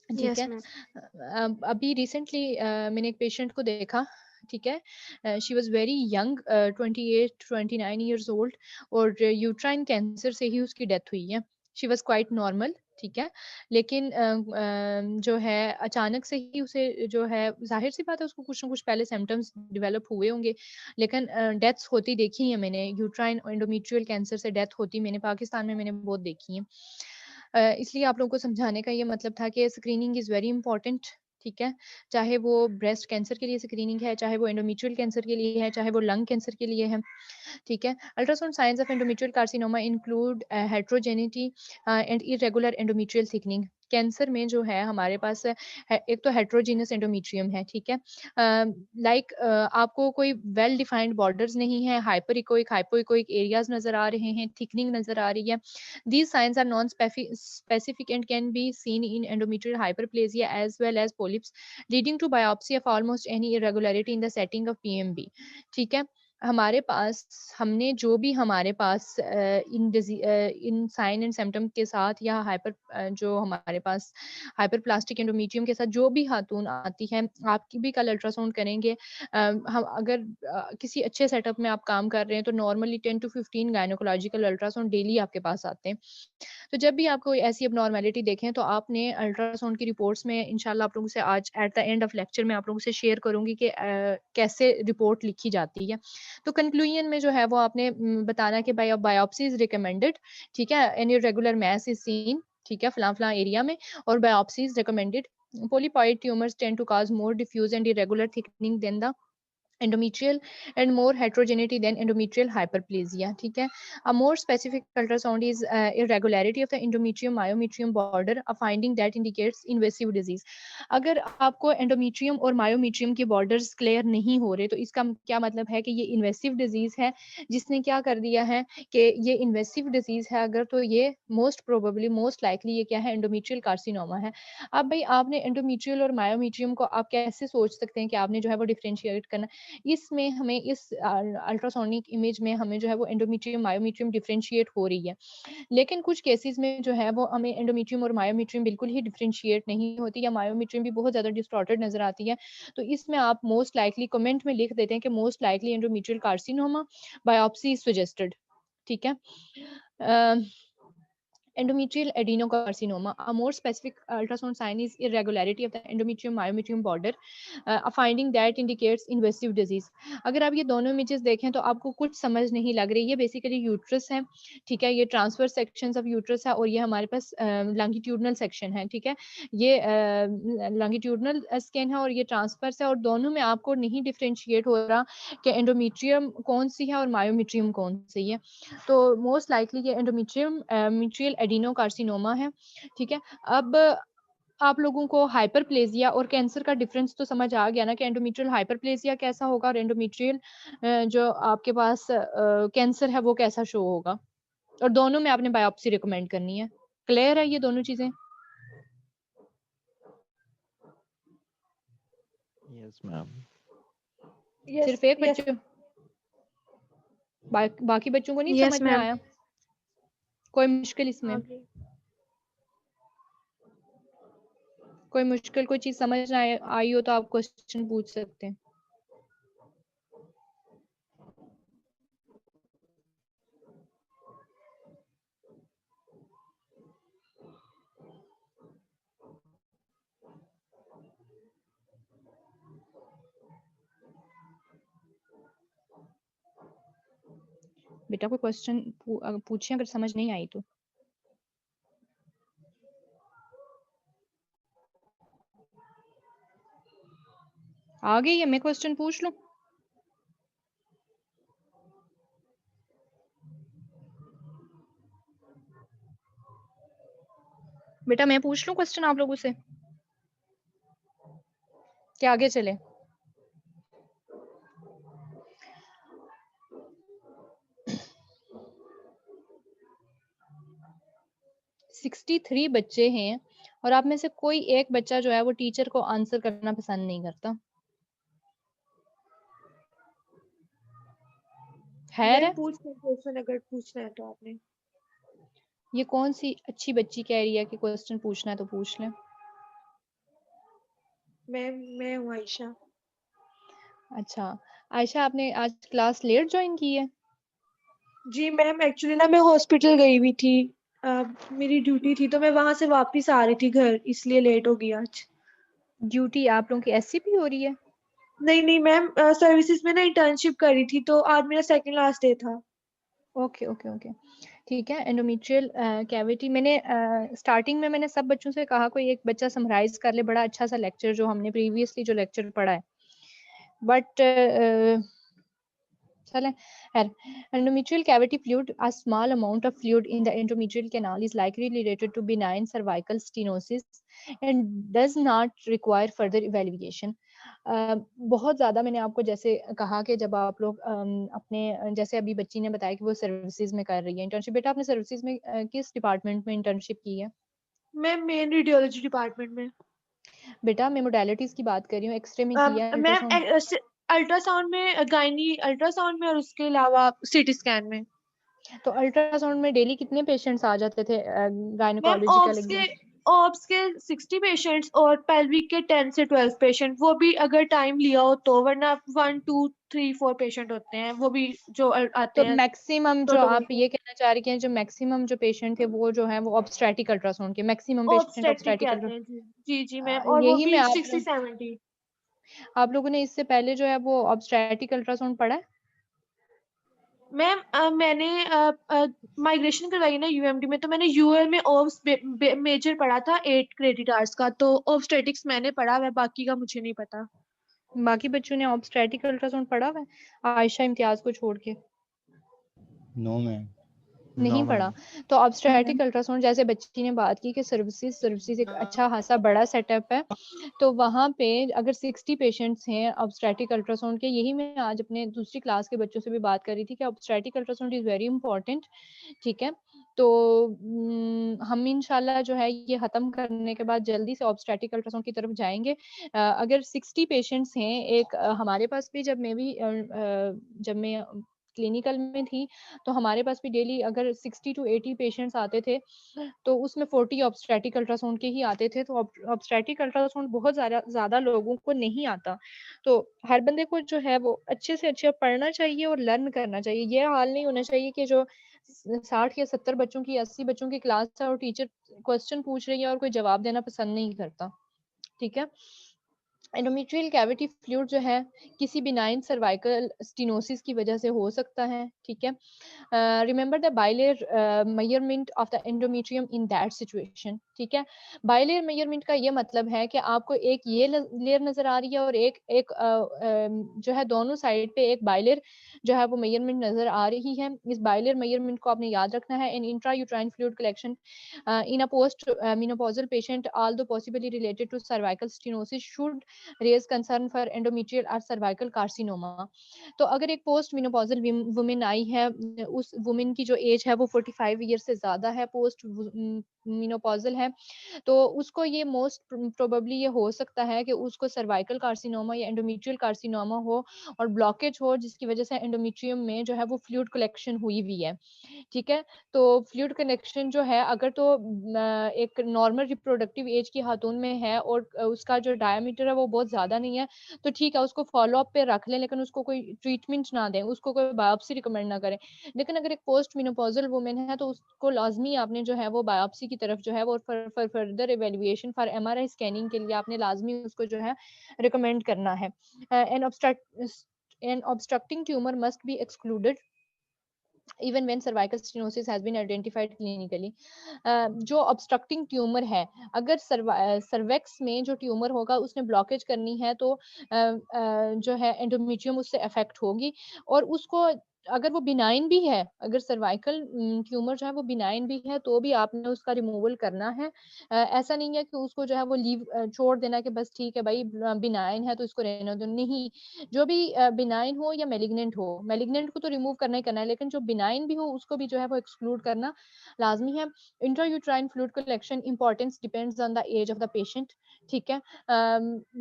ठीक Yes, है। ma'am. अभी रिसेंटली मैंने एक पेशेंट को देखा, ठीक है? She was very young 28-29 years old, और यूट्राइन कैंसर से ही उसकी डेथ हुई है। शी वाज़ क्वाइट नॉर्मल, ठीक है? लेकिन जो है अचानक से ही उसे जो है, ज़ाहिर-सी बात है उसको कुछ न कुछ पहले सिम्पटम्स डेवलप हुए होंगे, लेकिन डेथ्स होती देखी हैं मैंने, यूट्राइन एंडोमेट्रियल कैंसर से डेथ होती मैंने पाकिस्तान में मैंने बहुत देखी है। इसलिए आप लोगों को समझाने का ये मतलब था कि स्क्रीनिंग इज़ वेरी इंपॉर्टेंट, ठीक है? चाहे वो ब्रेस्ट कैंसर के लिए स्क्रीनिंग है, चाहे वो एंडोमेट्रियल कैंसर के लिए है, चाहे वो लंग कैंसर के लिए है, ठीक है? Ultrasound signs of endometrial carcinoma include heterogeneity and irregular endometrial thickening. Cancer में जो है हमारे पास एक तो हेटेरोजेनस एंडोमेट्रियम है, ठीक है? आपको कोई वेल डिफाइंड बॉर्डर्स नहीं है, हाइपर इकोइक, हाइपोइकोइक एरियाज़ नज़र आ रहे हैं, थिकनिंग नज़र आ रही है। These signs are non-specific and can be seen in endometrial hyperplasia as well as polyps, leading to biopsy of almost any irregularity in the setting of PMB. ठीक है? हमारे पास हमने जो भी हमारे पास इन साइन एंड सिम्पटम के साथ या जो हमारे पास हाइपरप्लास्टिक एंडोमेट्रियम के साथ जो भी खातून आती है, आपकी भी कल अल्ट्रासाउंड करेंगे। हम अगर किसी अच्छे सेटअप में आप काम कर रहे हैं तो normally 10 to 15 gynaecological ultrasound daily आपके पास आते हैं। तो जब भी आप कोई ऐसी एबनॉर्मेलिटी देखें तो आपने अल्ट्रासाउंड की रिपोर्ट्स में इंशाल्लाह आप लोगों से आज at the end of lecture में आप लोगों से शेयर करूंगी कि कैसे रिपोर्ट लिखी जाती है। तो कंक्लूजन में जो है वो आपने बताना कि भाई बायोप्सी इज रिकमेंडेड, ठीक है? Any regular mass is seen, ठीक है, फलां एरिया में, और biopsy is recommended. Polypoid tumors tend to cause more diffuse and irregular thickening than the endometrial and more heterogeneity than endometrial hyperplasia, ठीक है? A more specific ultrasound is irregularity of the endometrium myometrium border, a finding that indicates invasive disease. अगर आपको endometrium और myometrium के borders clear नहीं हो रहे तो इसका क्या मतलब है कि ये इन्वेसिव डिजीज है, जिसने क्या कर दिया है कि ये इन्वेसिव डिजीज है अगर, तो ये मोस्ट प्रोबेबली मोस्ट लाइकली ये क्या है, एंडोमेट्रियल कार्सिनोमा है। अब भाई आपने एंडोमेट्रियल और मायोमेट्रियम को आप कैसे सोच सकते हैं कि आपने जो है वो डिफरेंशिएट करना, इसमें हमें इस अल्ट्रासोनिक इमेज में हमें जो है वो एंडोमेट्रियम मायोमेट्रियम डिफरेंशिएट हो रही है, लेकिन कुछ केसेस में जो है वो हमें एंडोमेट्रियम और मायोमेट्रियम बिल्कुल ही डिफरेंशिएट नहीं होती, या मायोमेट्रियम भी बहुत ज़्यादा डिस्टॉर्टेड नजर आती है। तो इसमें आप मोस्ट लाइकली कमेंट में लिख देते हैं कि most likely endometrial carcinoma, biopsy suggested, ठीक है? endometrial adenocarcinoma. A more specific ultrasound sign is irregularity of the endometrium myometrium border, a finding that indicates invasive disease. अगर आप ये दोनों इमेजेस देखें तो आपको कुछ समझ नहीं लग रही है, बेसिकली यूट्रस है, ठीक है, ये ट्रांसफर सेक्शंस ऑफ यूट्रस है और ये हमारे पास लॉन्गिट्यूडनल सेक्शन है, ठीक है, ये लॉन्गिट्यूडनल स्कैन है और ये ट्रांसफर्स है, और दोनों में आपको नहीं डिफरेंशिएट हो रहा कि एंडोमेट्रियम कौन सी है और मायोमेट्रियम कौन सी है। तो मोस्ट लाइकली ये एंडोमेट्रियल एडिनोकार्सिनोमा है, ठीक है। अब आप लोगों को हाइपरप्लेजिया और कैंसर का डिफरेंस तो समझ आ गया ना कि एंडोमेट्रियल हाइपरप्लेजिया कैसा होगा और एंडोमेट्रियल जो आपके पास कैंसर है वो कैसा शो होगा, और दोनों में आपने बायोप्सी रिकमेंड करनी है। क्लियर है ये दोनों चीजें? Yes ma'am. सिर्फ एक बच्चे, बाकी बच्चों को नहीं Yes, समझ में ma'am. आया? कोई मुश्किल इसमें? Okay. कोई मुश्किल कोई चीज समझ ना आई हो तो आप क्वेश्चन पूछ सकते हैं। बेटा कोई क्वेश्चन पूछें अगर समझ नहीं आई तो। आ गई है, मैं क्वेश्चन पूछ लूं? बेटा मैं पूछ लूं क्वेश्चन आप लोगों से, क्या आगे चले? सिक्सटी 63 बच्चे हैं और आप में से कोई एक बच्चा जो है वो टीचर को आंसर करना पसंद नहीं करता। खैर है, पूछ क्वेश्चन अगर पूछना है तो आपने। ये कौन सी अच्छी बच्ची कह रही है कि क्वेश्चन पूछना है तो पूछ लें। मैं हूँ आयशा। अच्छा आयशा, आपने आज क्लास लेट ज्वाइन की है? जी मैम, एक्चुअली ना मैं हॉस्पिटल गई हुई थी, मेरी ड्यूटी थी तो मैं वहां से वापस आ रही थी घर, इसलिए लेट हो गई आज। ड्यूटी आप लोगों की एससीपी हो रही है? नहीं मैम, सर्विसेज में ना इंटर्नशिप करी थी तो आज मेरा सेकंड लास्ट डे था। ओके ओके ओके, ठीक है। एंडोमेट्रियल कैविटी, मैंने स्टार्टिंग में मैंने सब बच्चों से कहा कोई एक बच्चा समराइज कर ले बड़ा अच्छा सा लेक्चर जो हमने प्रीवियसली जो लेक्चर पढ़ा है, बट चलें। Endometrial cavity fluid, a small amount of fluid in the endometrial canal is likely related to benign cervical stenosis and does not require further evaluation. बहुत ज़्यादा मैंने आपको जैसे कहा कि जब आप लोग अपने जैसे अभी बच्ची ने बताया कि वो सर्विसेज में कर रही है इंटर्नशिप। बेटा आपने सर्विसेज में किस डिपार्टमेंट में इंटर्नशिप की है? मैं मेन रेडियोलॉजी डिपार्टमेंट में। बेटा मैं मोडालिटीज की बात कर रही हूँ, एक्सरे में किया है, मैम अल्ट्रासाउंड? अल्ट्रासाउंड में, गायनी अल्ट्रासाउंड में और उसके अलावा सीटी स्कैन में। तो अल्ट्रासाउंड में डेली कितने पेशेंट्स आ जाते थे मैम गायनोकोलॉजिकल एग्जाम? ऑब्स के 60 पेशेंट्स और पेल्विक के 10 से 12 पेशेंट, वो भी अगर टाइम लिया हो तो, वरना 1 2 3 4 पेशेंट होते हैं वो भी जो आते तो हैं। मैक्सिमम तो जो आप ये कहना चाह रही हैं जो मैक्सिमम जो पेशेंट थे वो जो है वो ऑब्स्टेट्रिक अल्ट्रासाउंड के मैक्सिमम पेशेंट ऑब्स्टेट्रिक के ऑब्स्टेट्रिक आते हैं जी जी मैम, और वो यही भी में 60 70। आप लोगों ने इससे पहले जो है वो ऑब्स्टेट्रिक अल्ट्रासाउंड पढ़ा है? मैम मैंने माइग्रेशन करवाई ना यूएमडी में, तो मैंने यूएल में ऑब्स मेजर पढ़ा था 8 क्रेडिट आवर्स का, तो ऑब्स्टेटिक्स मैंने पढ़ा हुआ है, बाकी का मुझे नहीं पता। बाकी बच्चों ने ऑब्स्टेट्रिक अल्ट्रासाउंड पढ़ा हुआ है आयशा इम्तियाज को छोड़ के? No ma'am. नहीं पढ़ा। तो ऑब्स्टेट्रिक अल्ट्रासाउंड जैसे बच्ची ने बात की कि सर्विसेज एक अच्छा खासा बड़ा सेटअप है, तो वहाँ पे अगर 60 पेशेंट्स हैं ऑब्स्टेट्रिक अल्ट्रासाउंड के, यही मैं आज अपने दूसरी क्लास के बच्चों से भी बात कर रही थी कि obstetric ultrasound is very important, ठीक है। तो हम इंशाल्लाह जो है ये खत्म करने के बाद जल्दी से ऑब्स्टेट्रिक अल्ट्रासाउंड की तरफ जाएंगे। अगर 60 पेशेंट्स हैं, एक हमारे पास भी जब मैं क्लिनिकल में थी तो हमारे पास भी डेली अगर 60 to 80 पेशेंट्स आते थे तो उसमें 40 ऑब्स्टेट्रिक अल्ट्रासाउंड के ही आते थे। तो ऑब्स्टेट्रिक अल्ट्रासाउंड बहुत ज्यादा लोगों को नहीं आता, तो हर बंदे को जो है वो अच्छे से अच्छा पढ़ना चाहिए और लर्न करना चाहिए। ये हाल नहीं होना चाहिए कि जो 60 या 70 बच्चों की 80 बच्चों की क्लास है और टीचर क्वेश्चन पूछ रही है और कोई जवाब देना पसंद नहीं करता, ठीक है। एंडोमेट्रियल कैविटी फ्लूइड जो है किसी बिनाइन सर्वाइकल स्टेनोसिस की वजह से हो सकता है, ठीक है। Remember the bilayer measurement of the endometrium in that situation, ठीक है। बाइलेयर मेजरमेंट का ये मतलब है कि आपको एक ये लेयर नजर आ रही है और एक जो है दोनों साइड पे एक बाइलेयर जो है वो मेजरमेंट नजर आ रही है। इस बाइलेयर मेजरमेंट को आपने याद रखना है। In intrauterine fluid collection in a post-menopausal patient, although possibly related to cervical stenosis, should raise concern for endometrial or cervical carcinoma. तो अगर एक पोस्ट मिनोपॉजल वुमेन आई है, उस वुमेन की जो एज है वो 45 ईयर से ज्यादा है, पोस्ट मिनोपॉजल है, तो उसको ये मोस्ट प्रोबेबली ये हो सकता है कि उसको सर्वाइकल कार्सिनोमा या एंडोमेट्रियल कार्सिनोमा हो और ब्लॉकेज हो, जिसकी वजह से एंडोमेट्रियम में जो है वो फ्लूइड कलेक्शन हुई हुई है, ठीक है। तो फ्लूइड कनेक्शन जो है अगर तो एक नॉर्मल रिप्रोडक्टिव एज की खातून में है और उसका जो डायमीटर है वो बहुत ज्यादा नहीं है, तो ठीक है, उसको फॉलो अप पे रख लें, लेकिन उसको कोई ट्रीटमेंट ना दें, उसको कोई बायोप्सी रिकमेंड ना करें। लेकिन अगर एक पोस्ट मेनोपॉजल वुमेन है तो उसको लाजमी आपने जो है वो बायोप्सी की तरफ जो है वो further evaluation for MRI scanning के लिए आपने लाजमी उसको जो है रिकमेंड करना है। An obstructing tumour must be excluded even when cervical stenosis has been identified clinically. जो obstructing ट्यूमर है, अगर सर्वेक्स में जो ट्यूमर होगा उसने ब्लॉकेज करनी है तो जो है एंडोमेट्रियम उससे अफेक्ट होगी, और उसको अगर वो बिनाइन भी है, अगर सर्वाइकल ट्यूमर जो है वो बिनाइन भी है तो भी आपने उसका रिमूवल करना है। ऐसा नहीं है कि उसको जो है वो लीव छोड़ देना कि बस ठीक है भाई बिनाइन है तो इसको रहने दो, नहीं। जो भी बिनाइन हो या मेलिग्नेंट हो, मेलिग्नेंट को तो रिमूव करना ही करना है, लेकिन जो बिनाइन भी हो उसको भी जो है वो एक्सक्लूड करना लाजमी है। Intrauterine fluid collection importance depends on the age of the patient, ठीक है।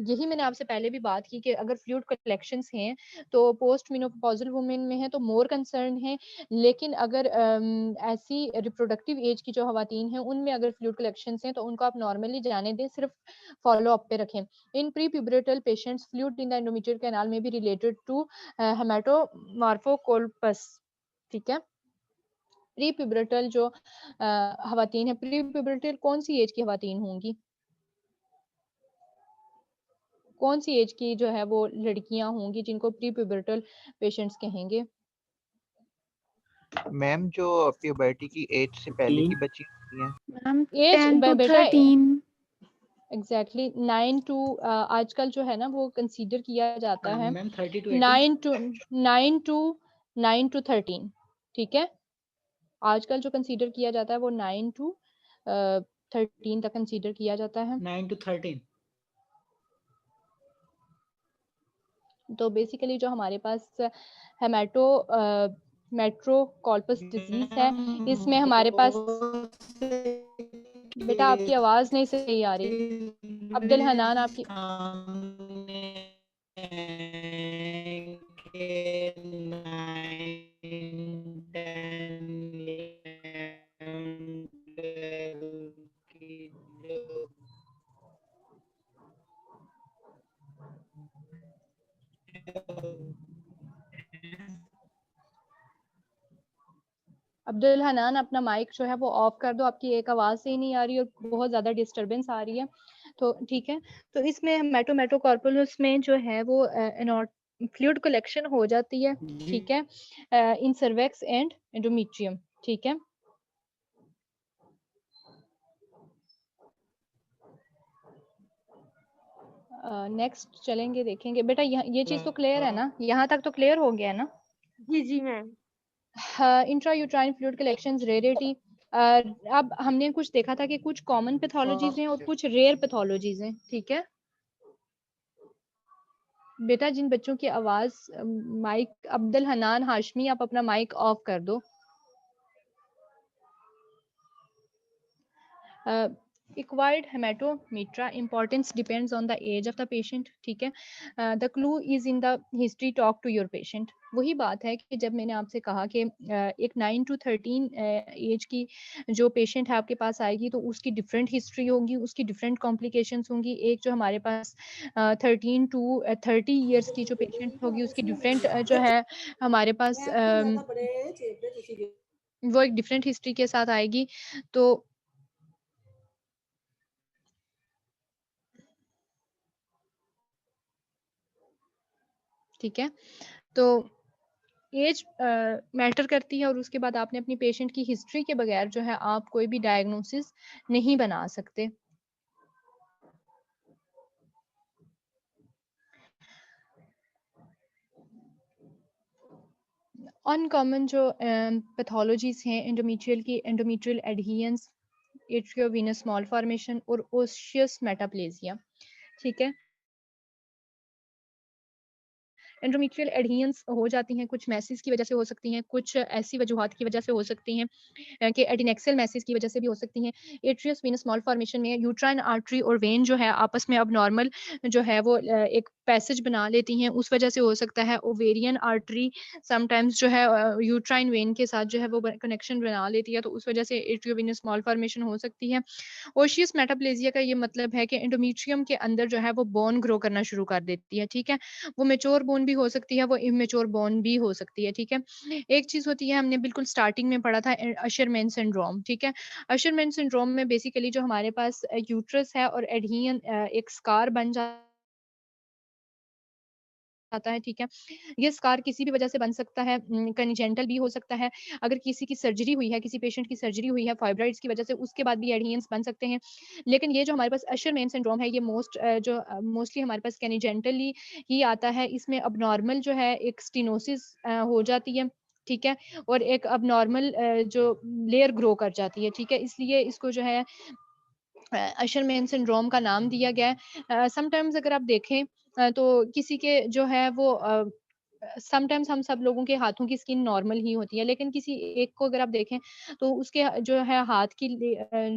यही मैंने आपसे पहले भी बात की कि अगर फ्लूइड कलेक्शंस हैं तो पोस्ट मेनोपॉजल वुमेन में है तो मोर कंसर्न है, लेकिन अगर ऐसी रिप्रोडक्टिव एज की जो खवातीन हैं उनमें अगर फ्लूइड कलेक्शंस हैं तो उनको आप नॉर्मली जाने दें, सिर्फ फॉलो अप पे रखें। In prepubertal patients, fluid in the endometrial canal may be related to hematomorphocolpus, ठीक है। प्रीप्यूबरटल जो खवातीन है, प्रीप्यूबरटल कौन सी एज की खवातीन होंगी, कौन सी एज की जो है वो लड़कियां होंगी जिनको प्रीप्यूबरटल पेशेंट्स कहेंगे? मैम जो प्यूबर्टी की एज से पहले की बच्ची होती हैं, मैम एज 10 to बेटा 13। एग्जैक्टली 9 टू आजकल जो है ना वो कंसीडर किया जाता है मैम 30 to 9 टू 13, ठीक है। आजकल जो कंसीडर किया जाता है वो 9 टू 13 तक कंसीडर किया जाता है। 9 to 13। तो बेसिकली जो हमारे पास हेमेटोमेट्रोकॉल्पस डिजीज है, इसमें हमारे पास बेटा आपकी आवाज नहीं सही आ रही। अब्दुल हनान आपकी अब्दुल हनान अपना माइक जो है वो ऑफ कर दो, आपकी एक आवाज सही नहीं आ रही और बहुत ज्यादा डिस्टरबेंस आ रही है, तो ठीक है। तो इसमें हेमेटोमेट्रोकॉर्पुलस में जो है वो फ्लूइड कलेक्शन हो जाती है, ठीक है, इन सर्वेक्स एंड एंडोमेट्रियम, ठीक है। नेक्स्ट चलेंगे, देखेंगे बेटा ये चीज तो क्लियर है ना, यहाँ तक तो क्लियर हो गया है ना? जी जी ma'am. Intrauterine fluid collections rarity, अब हमने कुछ देखा था कि कुछ कॉमन पैथोलॉजीज हैं और कुछ रेयर पैथोलॉजीज हैं, ठीक है। बेटा जिन बच्चों की आवाज माइक, अब्दुल हनान हाशमी आप अपना माइक ऑफ कर दो। Acquired hematometra importance depends on the age of the patient, ठीक है। The clue is in the history, talk to your patient। वही बात है कि जब मैंने आपसे कहा कि एक 9 to 13 एज की जो पेशेंट है आपके पास आएगी तो उसकी डिफरेंट हिस्ट्री होगी, उसकी डिफरेंट कॉम्प्लिकेशंस होंगी। एक जो हमारे पास 13 to 30 इयर्स की जो पेशेंट होगी उसकी डिफरेंट जो है हमारे पास वो एक डिफरेंट हिस्ट्री के साथ आएगी। तो ठीक है, तो एज मैटर करती है और उसके बाद आपने अपनी पेशेंट की हिस्ट्री के बगैर जो है आप कोई भी डायग्नोसिस नहीं बना सकते। अनकॉमन जो पैथोलॉजीज हैं एंडोमेट्रियल की, endometrial adherence, atrioveneous small formation और ओशियस मेटाप्लेजिया। ठीक है, एंडोमेट्रियल एडहेरेंस हो जाती हैं, कुछ मैसेज की वजह से हो सकती हैं, कुछ ऐसी वजूहात की वजह से हो सकती हैं कि एडिनेक्सल मैसेज की वजह से भी हो सकती हैं। एट्रियस वेनस स्मॉल फॉर्मेशन में यूट्राइन आर्टरी और वेन जो है आपस में अब नॉर्मल जो है वो एक पैसेज बना लेती हैं, उस वजह से हो सकता है। ओवेरियन आर्टरी समटाइम्स जो है यूट्राइन वेन के साथ जो है वो कनेक्शन बना लेती है, तो उस वजह से एट्रियोवेनस स्मॉल फॉर्मेशन हो सकती है। ओशियस मेटाप्लेजिया का ये मतलब है कि एंडोमेट्रियम के अंदर जो है वो बोन ग्रो करना शुरू कर देती है। ठीक है, वो मैच्योर बोन भी हो सकती है, वो इमेच्योर बोन भी हो सकती है। ठीक है, एक चीज होती है, हमने बिल्कुल स्टार्टिंग में पढ़ा था अशरमैन सिंड्रोम। ठीक है, अशरमैन सिंड्रोम में बेसिकली जो हमारे पास यूट्रस है और एडहियन एक स्कार बन जाता है। ठीक है, ये स्कार किसी भी वजह से बन सकता है, कनिजेंटल भी हो सकता है। अगर किसी की सर्जरी हुई है, किसी पेशेंट की सर्जरी हुई है फाइब्रॉइड्स की वजह से, उसके बाद भी एडहियंस बन सकते हैं। लेकिन ये जो हमारे पास अशरमैन सिंड्रोम है, ये मोस्टली हमारे पास कनिजेंटली ही आता है। इसमें अबनॉर्मल जो है एक स्टेनोसिस हो जाती है। ठीक है, और एक अबनॉर्मल जो लेयर ग्रो कर जाती है। ठीक है, इसलिए इसको जो है अशरमैन सिंड्रोम का नाम दिया गया है। समटाइम्स अगर आप देखें तो किसी के जो है वो समटाइम्स हम सब लोगों के हाथों की स्किन नॉर्मल ही होती है, लेकिन किसी एक को अगर आप देखें तो उसके जो है हाथ की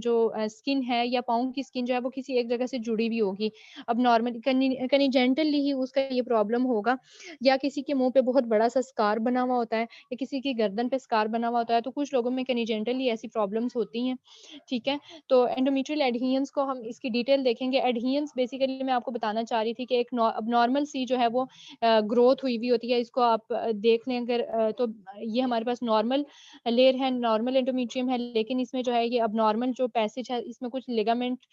जो स्किन है या पाँव की स्किन जो है वो किसी एक जगह से जुड़ी हुई होगी। अब नॉर्मल कनिजेंटली ही उसका ये प्रॉब्लम होगा, या किसी के मुंह पे बहुत बड़ा सा स्कार बना हुआ होता है, या किसी की गर्दन पे स्कार बना हुआ होता है, तो कुछ लोगों में कनिजेंटली ऐसी प्रॉब्लम्स होती हैं। ठीक है, तो एंडोमेट्रियल एडहेरेंस को हम इसकी डिटेल देखेंगे। एडहेरेंस बेसिकली मैं आपको बताना चाह रही थी कि एक अबनॉर्मल सी जो है वो ग्रोथ हुई होती है। इसको आप देख लें अगर तो ये हमारे पास नॉर्मल लेयर है, नॉर्मल एंडोमेट्रियम है, लेकिन इसमें जो है ये अबनॉर्मल जो पैसेज है, इसमें कुछ लिगामेंट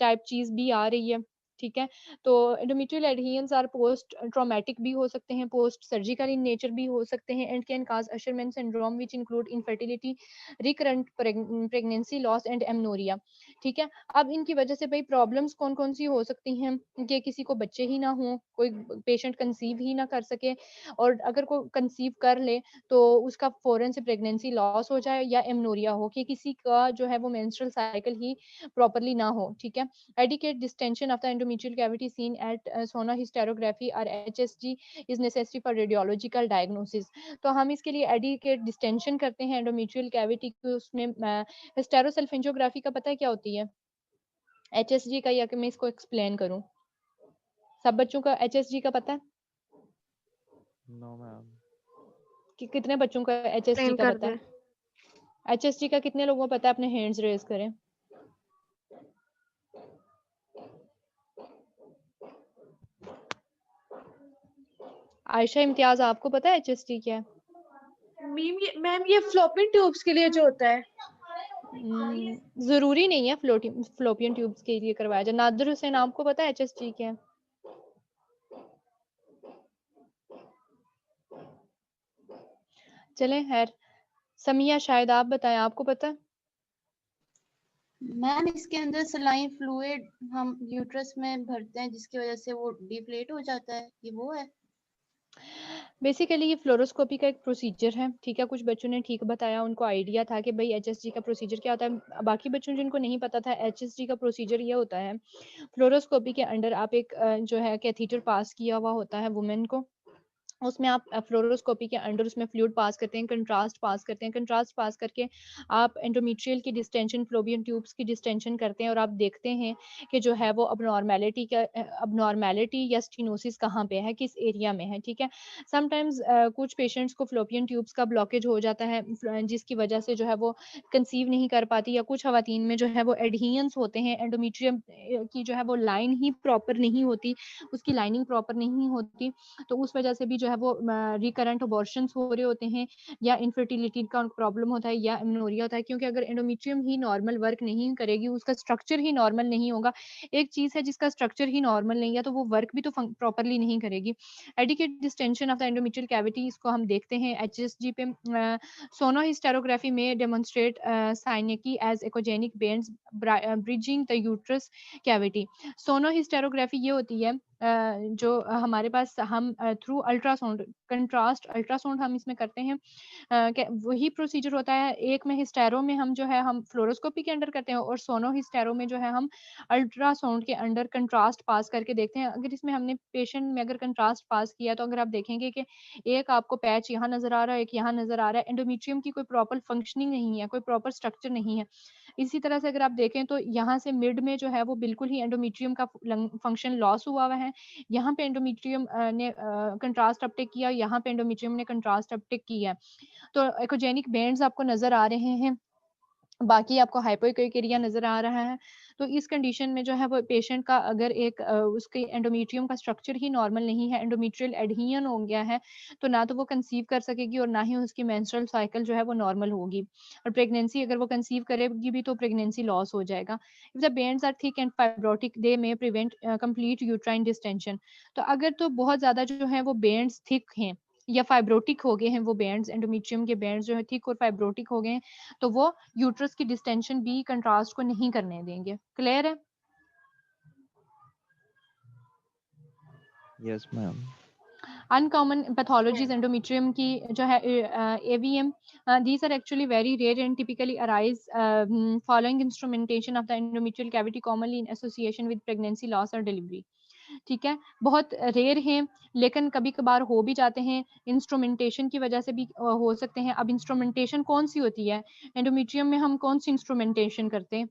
टाइप चीज भी आ रही है। ठीक है, तो endometrial adherence R post traumatic भी हो सकते हैं, पोस्ट सर्जिकल इन नेचर भी हो सकते हैं, and can cause Asherman syndrome which include infertility, recurrent pregnancy loss and amenorrhoea. ठीक है, अब इनकी वजह से भाई प्रॉब्लम्स कौन कौन सी हो सकती हैं कि किसी को बच्चे ही ना हो, कोई पेशेंट कंसीव ही ना कर सके, और अगर कोई कंसीव कर ले तो उसका फौरन से प्रेगनेंसी लॉस हो जाए, या एमनोरिया हो कि किसी का जो है वो मेंस्ट्रुअल साइकिल ही प्रॉपरली ना हो। ठीक है, adequate distension of the endometrial cavity seen at sonohysterography or HSG is necessary for radiological diagnosis। तो हम इसके लिए एडिकेट डिस्टेंशन करते हैं एंडोमेट्रियल कैविटी को। उसमें हिस्टेरोसल्फिंजियोग्राफी का पता है क्या होती है? एचएसजी का, या कि मैं इसको एक्सप्लेन करूं? सब बच्चों का एचएसजी का पता है नो मैम। कि कितने बच्चों का एचएसजी एक्सप्लेन का कर पता दे। है? एचएसजी का कितने लोगों को पता है? अपने हैंड्स रेज करें। आयशा इम्तियाज, आपको पता है एचएसजी क्या है? मैम ये फ्लोपियन ट्यूब्स के लिए जो होता है। जरूरी नहीं है फ्लोपियन ट्यूब्स के लिए करवाया जाए। नादिर हुसैन, आपको पता है एचएसजी क्या है? चलें खैर, समिया शायद आप बताएं, आपको पता है? मैम इसके अंदर सलाइन फ्लूइड हम यूट्रस में भरते हैं जिसकी वजह से वो डिफ्लेट हो जाता है, ये वो है? बेसिकली ये फ्लोरोस्कोपी का एक प्रोसीजर है। ठीक है, कुछ बच्चों ने ठीक बताया, उनको आइडिया था कि भाई एचएसजी का प्रोसीजर क्या होता है। बाकी बच्चों जिनको नहीं पता था, एचएसजी का प्रोसीजर ये होता है, फ्लोरोस्कोपी के अंडर आप एक जो है कैथीटर पास किया हुआ होता है वुमेन को, उसमें आप फ्लोरोस्कोपी के अंडर उसमें फ्लूइड पास करते हैं, कंट्रास्ट पास करते हैं, कंट्रास्ट पास करके आप एंडोमेट्रियल की डिस्टेंशन, फ्लोबियन ट्यूब्स की डिस्टेंशन करते हैं, और आप देखते हैं कि जो है वो अबनॉर्मेलिटी या स्टीनोसिस कहाँ पे है, किस एरिया में है। ठीक है, समटाइम्स कुछ पेशेंट्स को फ्लोपियन ट्यूब्स का ब्लॉकेज हो जाता है, जिसकी वजह से जो है वो कंसीव नहीं कर पाती, या कुछ खवातीन में जो है वो एडहियंस होते हैं, एंडोमेट्रियम की जो है वो लाइन ही प्रॉपर नहीं होती, उसकी लाइनिंग प्रॉपर नहीं होती, तो उस वजह से भी जो जो है वो रिकरेंट अबॉर्शंस हो रहे होते हैं, या इनफर्टिलिटी का प्रॉब्लम होता है, या एमनोरिया होता है, क्योंकि अगर एंडोमेट्रियम ही नॉर्मल वर्क नहीं करेगी, उसका स्ट्रक्चर ही नॉर्मल नहीं होगा, एक चीज है जिसका स्ट्रक्चर ही नॉर्मल नहीं है तो वो वर्क भी तो प्रॉपरली नहीं करेगी। Adequate distension of the endometrial cavity, इसको हम देखते हैं HSG पे। सोनोहिस्टेरोग्राफी में demonstrate synechiae as echogenic bands bridging the uterus cavity. Sonohysterography ये होती है जो हमारे पास हम थ्रू अल्ट्रासाउंड, कंट्रास्ट अल्ट्रासाउंड हम इसमें करते हैं, वही प्रोसीजर होता है। एक में हिस्टेरो में हम जो है हम फ्लोरोस्कोपी के अंडर करते हैं, और सोनो हिस्टेरो में जो है हम अल्ट्रासाउंड के अंडर कंट्रास्ट पास करके देखते हैं। अगर इसमें हमने पेशेंट में अगर कंट्रास्ट पास किया तो अगर आप देखेंगे कि एक आपको पैच यहाँ नजर आ रहा है, एक यहाँ नजर आ रहा है, एंडोमेट्रियम की कोई प्रॉपर फंक्शनिंग नहीं है, कोई प्रॉपर स्ट्रक्चर नहीं है। इसी तरह से अगर आप देखें तो यहाँ से मिड में जो है वो बिल्कुल ही एंडोमेट्रियम का फंक्शन लॉस हुआ हुआ है। यहाँ पे एंडोमेट्रियम ने कंट्रास्ट अपटेक किया, यहाँ पे एंडोमेट्रियम ने कंट्रास्ट अपटेक किया। तो एकोजेनिक बैंड्स आपको नजर आ रहे हैं, बाकी आपको हाइपोइकोरिया नजर आ रहा है। तो इस कंडीशन में जो है वो पेशेंट का अगर एक उसके एंडोमेट्रियम का स्ट्रक्चर ही नॉर्मल नहीं है, एंडोमेट्रियल एडहियन हो गया है, तो ना तो वो कंसीव कर सकेगी और ना ही उसकी मेंस्ट्रुअल साइकिल जो है वो नॉर्मल होगी, और प्रेगनेंसी अगर वो कंसीव करेगी भी तो प्रेगनेंसी लॉस हो जाएगा। If the bands are thick and fibrotic they may prevent complete uterine distension. तो अगर तो बहुत ज्यादा जो है वो बैंड्स थिक हैं या फाइब्रोटिक हो गए हैं, वो बैंड्स एंडोमेट्रियम के बैंड्स जो है थिक और फाइब्रोटिक हो गए हैं, तो वो यूट्रस की डिस्टेंशन भी कंट्रास्ट को नहीं करने देंगे। क्लियर है? Yes ma'am. Uncommon pathologies endometrium की जो है AVM, these are actually very rare and typically arise following instrumentation of the endometrial cavity commonly in association with pregnancy loss or delivery। ठीक है, बहुत रेयर हैं लेकिन कभी कभार हो भी जाते हैं, इंस्ट्रूमेंटेशन की वजह से भी हो सकते हैं। अब इंस्ट्रूमेंटेशन कौन सी होती है एंडोमेट्रियम में, हम कौन सी इंस्ट्रूमेंटेशन करते हैं?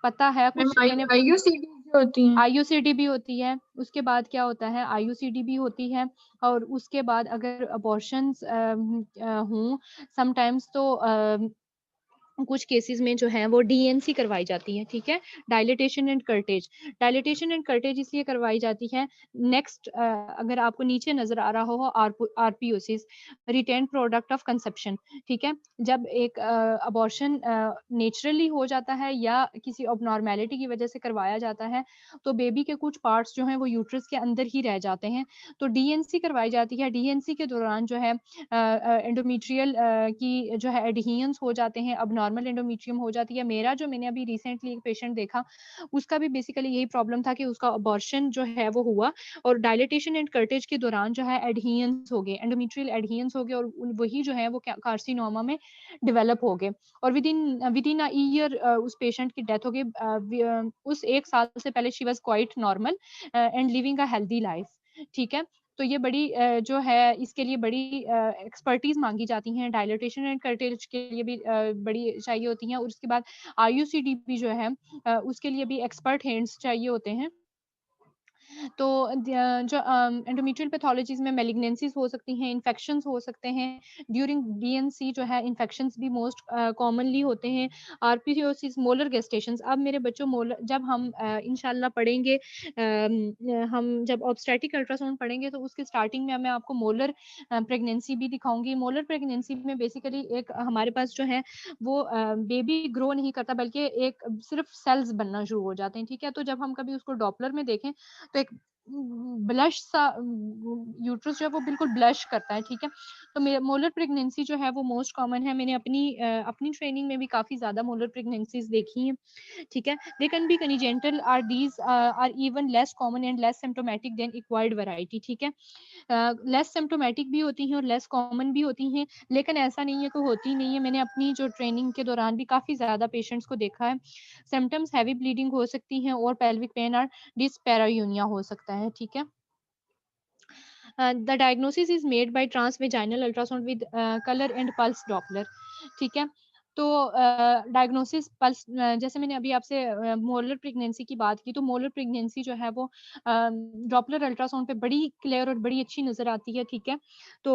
पता है कुछ? मैंने IUCD होती है। IUCD भी होती है, उसके बाद क्या होता है, IUCD भी होती है, और उसके बाद अगर अबॉर्शंस हों समटाइम्स तो कुछ केसेस में जो है वो DNC करवाई जाती है। ठीक है, dilatation and curtains. Dilatation and curtains इसलिए करवाई जाती है, नेक्स्ट अगर आपको नीचे नजर आ रहा हो आरपीओसिस, रिटेन प्रोडक्ट ऑफ कंसेप्शन। ठीक है, जब एक अबॉर्शन नेचुरली हो जाता है या किसी ऑबनॉर्मेलिटी की वजह से करवाया जाता है तो बेबी के कुछ पार्ट्स जो हैं वो यूट्रस के अंदर ही रह जाते हैं, तो DNC करवाई जाती है। DNC के दौरान जो है एंडोमेट्रियल की जो है एडहियंस हो जाते हैं, अब नॉर्मल एंडोमेट्रियम हो जाती है। मैंने अभी रिसेंटली एक पेशेंट देखा, उसका भी बेसिकली यही प्रॉब्लम था कि उसका अबॉर्शन जो है वो हुआ और डायलिटेशन एंड कर्टेज के दौरान जो है एडहियंस हो गए, एंडोमेट्रियल एडहियंस हो गए, और वही जो है वो कार्सिनोमा में डेवलप हो गए, और विद इन अ ईयर उस पेशेंट की डेथ हो गई। उस एक साल से पहले she was quite normal and living a healthy life. ठीक है, तो ये बड़ी जो है इसके लिए बड़ी एक्सपर्टीज मांगी जाती हैं, डायलिटेशन एंड कर्टेज के लिए भी बड़ी चाहिए होती हैं, और उसके बाद IUCD भी जो है उसके लिए भी एक्सपर्ट हैंड्स चाहिए होते हैं। तो जो एंडोमेट्रियल पैथोलॉजीज में मेलिग्नेंसीज हो सकती हैं, इन्फेक्शंस हो सकते हैं, ड्यूरिंग DNC जो है इन्फेक्शंस भी मोस्ट कॉमनली होते हैं, आरपीओसिस, मोलर गेस्टेशंस। अब मेरे बच्चों मोलर जब हम इंशाल्लाह पढ़ेंगे, हम जब ऑब्स्टेट्रिक अल्ट्रासाउंड पढ़ेंगे तो उसके स्टार्टिंग में मैं आपको मोलर प्रेगनेंसी भी दिखाऊंगी। मोलर प्रेगनेंसी में बेसिकली एक हमारे पास जो है वो बेबी ग्रो नहीं करता बल्कि एक सिर्फ सेल्स बनना शुरू हो जाते हैं। ठीक है, तो जब हम कभी उसको डॉपलर में देखें तो एक ब्लश सा यूट्रस जो है वो बिल्कुल ब्लश करता है। ठीक है, तो मोलर प्रेगनेंसी जो है वो मोस्ट कॉमन है। मैंने अपनी ट्रेनिंग में भी काफी ज्यादा मोलर प्रेगनेंसीज देखी हैं। ठीक है, they can be congenital or these are even less common and less symptomatic than acquired variety. ठीक है, लेस सिम्टोमेटिक भी होती हैं और लेस कॉमन भी होती हैं, लेकिन ऐसा नहीं है कि होती नहीं है। मैंने अपनी जो ट्रेनिंग के दौरान भी काफी ज्यादा पेशेंट्स को देखा है। सिम्टम्स हैवी ब्लीडिंग हो सकती हैं और पेल्विक पेन और डिस्पैरायूनिया हो सकता है। ठीक है, the diagnosis is made by transvaginal ultrasound with color and pulse Doppler। ठीक है, तो डायग्नोसिस पल्स, जैसे मैंने अभी आपसे मोलर प्रेगनेंसी की बात की, तो मोलर प्रेगनेंसी जो है वो डॉपलर अल्ट्रासाउंड पे बड़ी क्लियर और बड़ी अच्छी नज़र आती है, ठीक है। तो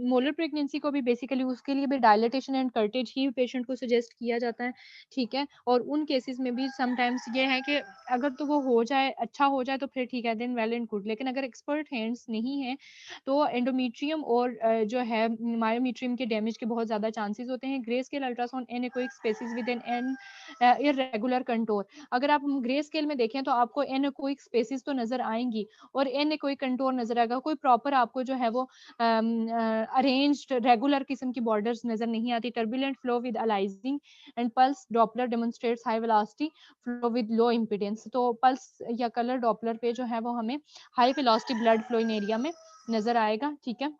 मोलर प्रेगनेंसी को भी बेसिकली उसके लिए भी dilatation and curtains he patient को सजेस्ट किया जाता है, ठीक है। और उन केसेस में भी समटाइम्स ये है कि अगर तो वो हो जाए, अच्छा हो जाए तो फिर ठीक है, देन वेल एंड गुड। लेकिन अगर एक्सपर्ट हैंड्स नहीं है तो एंडोमेट्रियम और जो है मायोमेट्रियम के डैमेज के बहुत ज़्यादा चांसेस होते हैं। Grey scale ultrasound anechoic spaces with an irregular contour, अगर आप ग्रे स्केल में देखें तो आपको एनेकोइक स्पेसिस तो नजर आएंगी और एनेकोइक कंटूर नजर आएगा, कोई प्रॉपर आपको जो है वो अरेंज्ड रेगुलर किस्म की बॉर्डर्स नजर नहीं आती। Turbulent flow with aliasing and pulse Doppler demonstrates high velocity flow with low impedance. तो पल्स या कलर डॉपलर पे जो है वो हमें हाई वेलोसिटी ब्लड फ्लो इन एरिया में नजर आएगा, ठीक है।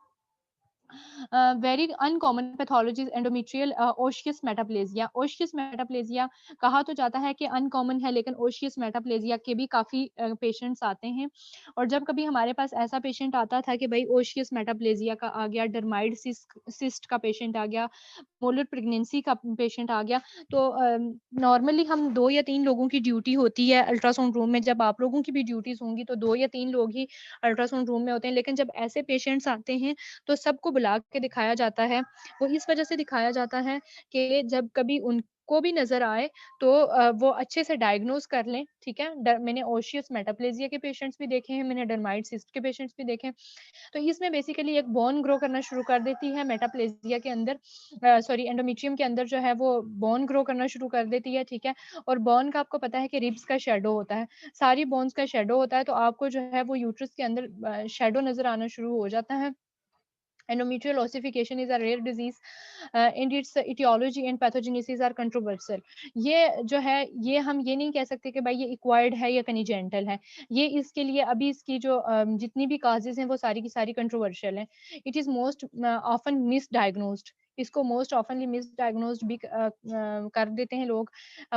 Very uncommon pathologies endometrial osseous metaplasia. Osseous metaplasia कहा तो जाता है कि अनकॉमन है, लेकिन ओशियस मेटाप्लेजिया के भी काफ़ी पेशेंट्स आते हैं। और जब कभी हमारे पास ऐसा पेशेंट आता था कि भाई ओशियस मेटाप्लेजिया का आ गया, डर्माइड सिस्ट का पेशेंट आ गया, मोलर प्रेगनेंसी का पेशेंट आ गया, तो नॉर्मली हम 2 या 3 लोगों की ड्यूटी होती है अल्ट्रासाउंड रूम में। जब आप लोगों की भी ड्यूटीज होंगी तो 2 या 3 लोग ही अल्ट्रासाउंड रूम में होते हैं। लेकिन जब ऐसे पेशेंट्स आते हैं तो सबको बुला के दिखाया जाता है। वो इस वजह से दिखाया जाता है कि जब कभी उनको भी नजर आए तो वो अच्छे से डायग्नोज कर लें, ठीक है। मैंने ओशियस मेटाप्लेजिया के पेशेंट्स भी देखे हैं, मैंने डर्माइड सिस्ट के पेशेंट्स भी देखे हैं। तो इसमें बेसिकली एक बोन ग्रो करना शुरू कर देती है मेटाप्लेजिया के अंदर, सॉरी एंडोमेट्रियम के अंदर जो है वो बोन ग्रो करना शुरू कर देती है, ठीक है। और बोन का आपको पता है कि रिब्स का शेडो होता है, सारी बोन्स का शेडो होता है, तो आपको जो है वो यूट्रस के अंदर शेडो नजर आना शुरू हो जाता है। Endometrial ossification is a rare disease and its etiology and pathogenesis are controversial. ये जो है ये हम ये नहीं कह सकते कि भाई ये एक्वायर्ड है या कनिजेंटल है। ये इसके लिए अभी इसकी जो जितनी भी काजेज हैं वो सारी की सारी कंट्रोवर्शियल हैं। It is most often misdiagnosed, इसको मोस्ट ऑफनली मिसडायग्नोज्ड भी कर देते हैं लोग।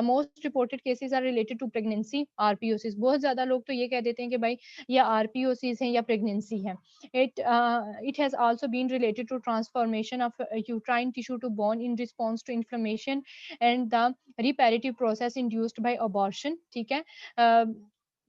Most reported cases are related to pregnancy RPOCs. बहुत ज्यादा लोग तो ये कह देते हैं कि भाई या आरपीओसिस है या प्रेगनेंसी है। It has also been related to transformation of uterine tissue to bone in response to inflammation and the reparative process induced by abortion, ठीक है।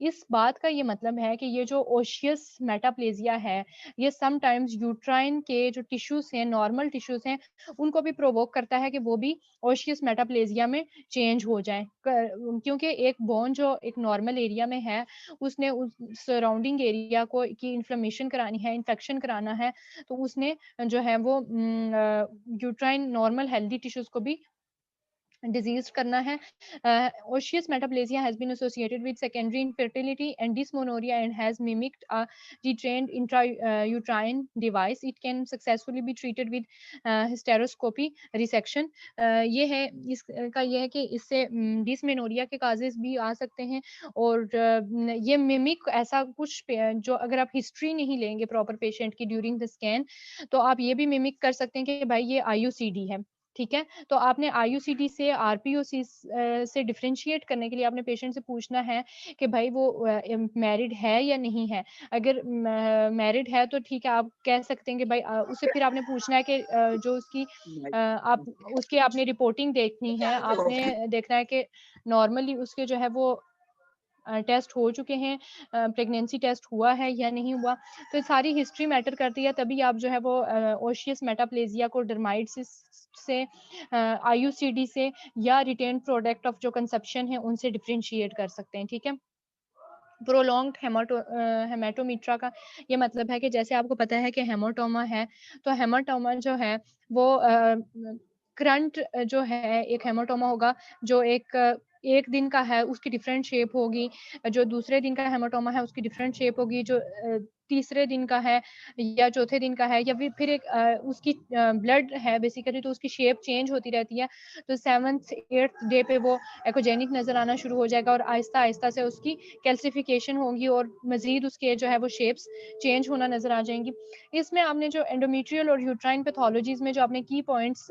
इस बात का ये मतलब है कि ये जो ओशियस मेटाप्लेजिया है ये समटाइम्स यूट्राइन के जो टिश्यूज हैं, नॉर्मल टिश्यूज हैं, उनको भी प्रोवोक करता है कि वो भी ओशियस मेटाप्लेजिया में चेंज हो जाए। क्योंकि एक बोन जो एक नॉर्मल एरिया में है उसने उस सराउंडिंग एरिया को की इन्फ्लेमेशन करानी है, इन्फेक्शन कराना है, तो उसने जो है वो यूट्राइन नॉर्मल हेल्दी टिश्यूज को भी diseased करना है। Osseous metaplasia has been associated with secondary infertility and dysmenorrhea and has mimicked a retrained intrauterine device. It can successfully be treated with hysteroscopy resection. ये है इसका ये है कि इससे डिसमेनोरिया के काजेस भी आ सकते हैं। और ये मिमिक ऐसा कुछ जो अगर आप हिस्ट्री नहीं लेंगे प्रॉपर पेशेंट की ड्यूरिंग द स्कैन तो आप ये भी मिमिक कर सकते हैं कि भाई ये आईयूसीडी है, ठीक है। तो आपने आईयूसीडी से आरपीओसी से डिफरेंशिएट करने के लिए आपने पेशेंट से पूछना है कि भाई वो मैरिड है या नहीं है। अगर मैरिड है तो ठीक है, आप कह सकते हैं कि भाई उससे फिर आपने पूछना है कि जो उसकी आप उसकी आपने रिपोर्टिंग देखनी है, आपने देखना है कि नॉर्मली उसके जो है वो टेस्ट हो चुके हैं, प्रेगनेंसी टेस्ट हुआ है या नहीं हुआ। तो सारी हिस्ट्री मैटर करती है, तभी आप जो है वो ओशियस मेटाप्लेजिया को डर्माइड से आईयूसीडी से या रिटेन प्रोडक्ट ऑफ जो कंसेप्शन है उनसे डिफरेंशिएट कर सकते हैं, ठीक है। प्रोलॉन्ग्ड हेमाटोमीट्रा का ये मतलब है कि जैसे आपको पता है कि हेमाटोमा है, तो हेमाटोमा जो है वो करंट जो है एक हेमाटोमा होगा जो एक दिन का है उसकी डिफरेंट शेप होगी, जो दूसरे दिन का हेमाटोमा है उसकी डिफरेंट शेप होगी, जो तीसरे दिन का है या चौथे दिन का है या फिर एक उसकी ब्लड है बेसिकली, तो उसकी शेप चेंज होती रहती है। तो 7th 8th डे पे वो एकोजेनिक नजर आना शुरू हो जाएगा और आहिस्ता आहिस्ता से उसकी कैल्सिफिकेशन होगी और मजीद उसके जो है वो शेप्स चेंज होना नजर आ जाएंगी। इसमें आपने जो एंडोमेट्रियल और यूट्राइन पैथोलॉजीज में जो आपने की पॉइंट्स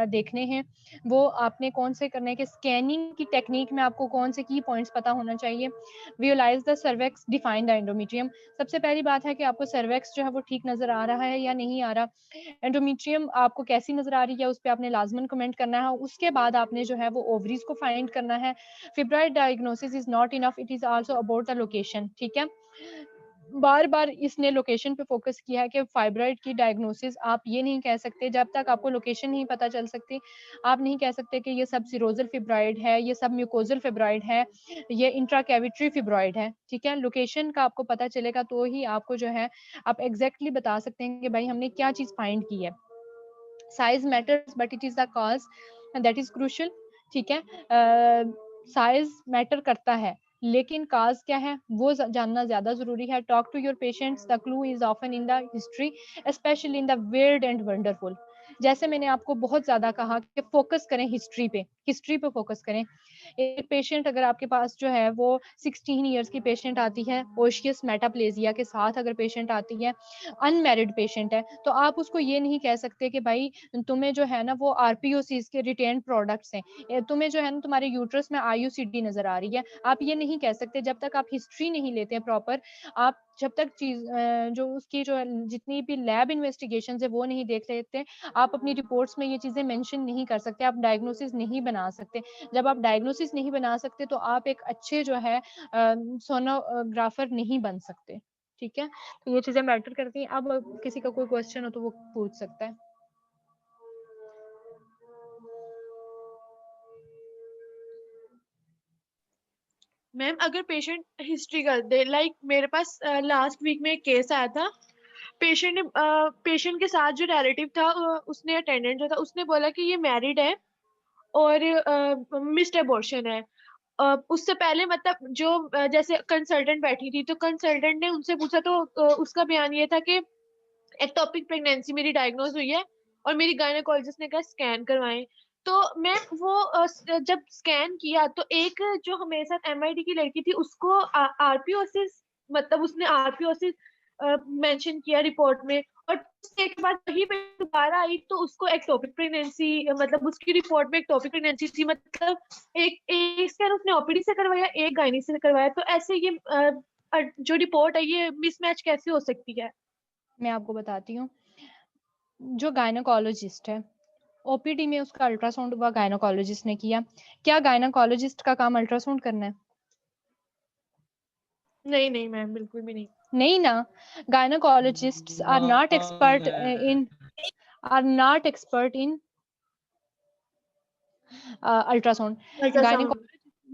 देखने हैं वो आपने कौन से करने के, स्कैनिंग की टेक्निक में आपको कौन से की पॉइंट्स पता होना चाहिए। Visualise the cervix, define the endometrium. सबसे पहली बात है है कि आपको सर्वेक्स जो है वो ठीक नजर आ रहा है या नहीं आ रहा, एंडोमेट्रियम आपको कैसी नजर आ रही है, उस पर आपने लाजमन कमेंट करना है। उसके बाद आपने जो है वो ओवरीज को फाइंड करना है। Fibroid diagnosis is not enough, it is also about the location. ठीक है, बार बार इसने लोकेशन पे फोकस किया है कि फाइब्रॉइड की डायग्नोसिस आप ये नहीं कह सकते जब तक आपको लोकेशन नहीं पता चल सकती। आप नहीं कह सकते कि ये सब सिरोजल फिब्रॉइड है, ये सब म्यूकोजल फिब्रॉइड है, ये इंट्राकैविटरी फिब्रॉइड है। ठीक है, लोकेशन का आपको पता चलेगा तो ही आपको जो है आप एग्जैक्टली बता सकते हैं कि भाई हमने क्या चीज फाइंड की है। Size matters but it is the cause that is crucial. ठीक है, साइज मैटर करता है लेकिन काज क्या है वो जानना ज्यादा जरूरी है। Talk to your patients, the clue is often in the history, especially in the weird and wonderful. जैसे मैंने आपको बहुत ज्यादा कहा कि फोकस करें हिस्ट्री पे, हिस्ट्री पे फोकस करें। एक पेशेंट अगर आपके पास जो है वो 16 इयर्स की पेशेंट आती है ओशियस मेटाप्लेजिया के साथ, अगर पेशेंट आती है अनमैरिड पेशेंट है, तो आप उसको ये नहीं कह सकते कि भाई तुम्हें जो है ना वो आरपीओसीज के रिटेन प्रोडक्ट्स हैं, तुम्हें जो है ना तुम्हारे यूट्रस में आईयूसीडी नजर आ रही है। आप ये नहीं कह सकते जब तक आप हिस्ट्री नहीं लेते हैं प्रॉपर। आप जब तक चीज जो उसकी जो जितनी भी लैब इन्वेस्टिगेशन है वो नहीं देख लेते, आप अपनी रिपोर्ट्स में ये चीजें मेंशन नहीं कर सकते, आप डायग्नोसिस नहीं बना सकते। जब आप डायग्नोसिस नहीं बना सकते तो आप एक अच्छे जो है सोनोग्राफर नहीं बन सकते। ठीक है, तो ये चीजें मैटर करती हैं। अब किसी का कोई क्वेश्चन हो तो वो पूछ सकता है। मैम अगर पेशेंट हिस्ट्री कर दे, लाइक मेरे पास लास्ट वीक में एक केस आया था। पेशेंट के साथ जो रिलेटिव था उसने अटेंडेंट जो था उसने बोला कि ये मैरिड है और मिस्ड एबॉर्शन है। उससे पहले मतलब जो जैसे कंसल्टेंट बैठी थी तो कंसल्टेंट ने उनसे पूछा तो उसका बयान ये था कि एक्टोपिक प्रेगनेंसी मेरी डायग्नोज हुई है और मेरी गायनेकोलॉजिस्ट ने कहा स्कैन करवाएं। तो मैं वो जब स्कैन किया तो एक जो हमारे साथ एमआईडी की लड़की थी उसको आरपीओसिस, मतलब उसने आरपीओसिस मेंशन किया रिपोर्ट में, और उसके के बाद वही पे दोबारा आई तो उसको एक्टोपिक प्रेगनेंसी, मतलब उसकी रिपोर्ट में एक्टोपिक प्रेगनेंसी थी। मतलब एक स्कैन उसने ओपीडी से करवाया, एक गायनी से करवाया। तो ऐसे ये जो रिपोर्ट है ये मिसमैच कैसे हो सकती है? मैं आपको बताती हूँ। जो गायनोकोलॉजिस्ट है ओपीडी में उसका अल्ट्रासाउंड हुआ, गायनोकोलॉजिस्ट ने किया। क्या गायनोकोलॉजिस्ट का काम अल्ट्रासाउंड करना है? नहीं नहीं मैम, बिल्कुल भी नहीं। नहीं ना। Gynaecologists are not expert in ultrasound. Ultrasound.